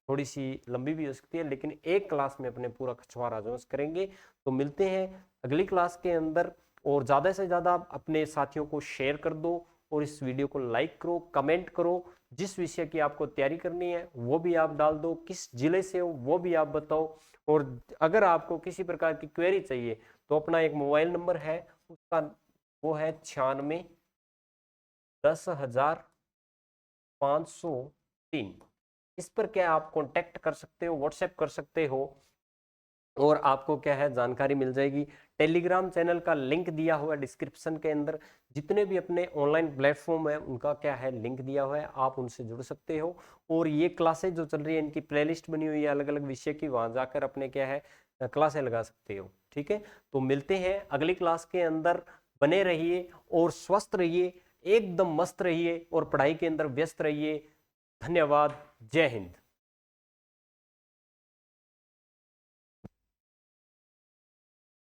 [SPEAKER 1] थोड़ी सी लंबी भी हो सकती है, लेकिन एक क्लास में अपने पूरा कछुआ राजवंश करेंगे। तो मिलते हैं अगली क्लास के अंदर, और ज्यादा से ज्यादा अपने साथियों को शेयर कर दो, और इस वीडियो को लाइक करो, कमेंट करो, जिस विषय की आपको तैयारी करनी है वो भी आप डाल दो, किस जिले से हो वो भी आप बताओ, और अगर आपको किसी प्रकार की क्वेरी चाहिए तो अपना एक मोबाइल नंबर है, उसका वो है 96 10 503। इस पर क्या आप कांटेक्ट कर सकते हो, व्हाट्सएप कर सकते हो, और आपको क्या है जानकारी मिल जाएगी। टेलीग्राम चैनल का लिंक दिया हुआ है डिस्क्रिप्शन के अंदर, जितने भी अपने ऑनलाइन प्लेटफॉर्म है उनका क्या है लिंक दिया हुआ है, आप उनसे जुड़ सकते हो। और ये क्लासेज जो चल रही है इनकी प्लेलिस्ट बनी हुई है अलग अलग विषय की, वहां जाकर अपने क्या है क्लासें लगा सकते हो। ठीक है, तो मिलते हैं अगली क्लास के अंदर, बने रहिए और स्वस्थ रहिए, एकदम मस्त रहिए और पढ़ाई के अंदर व्यस्त रहिए। धन्यवाद, जय हिंद।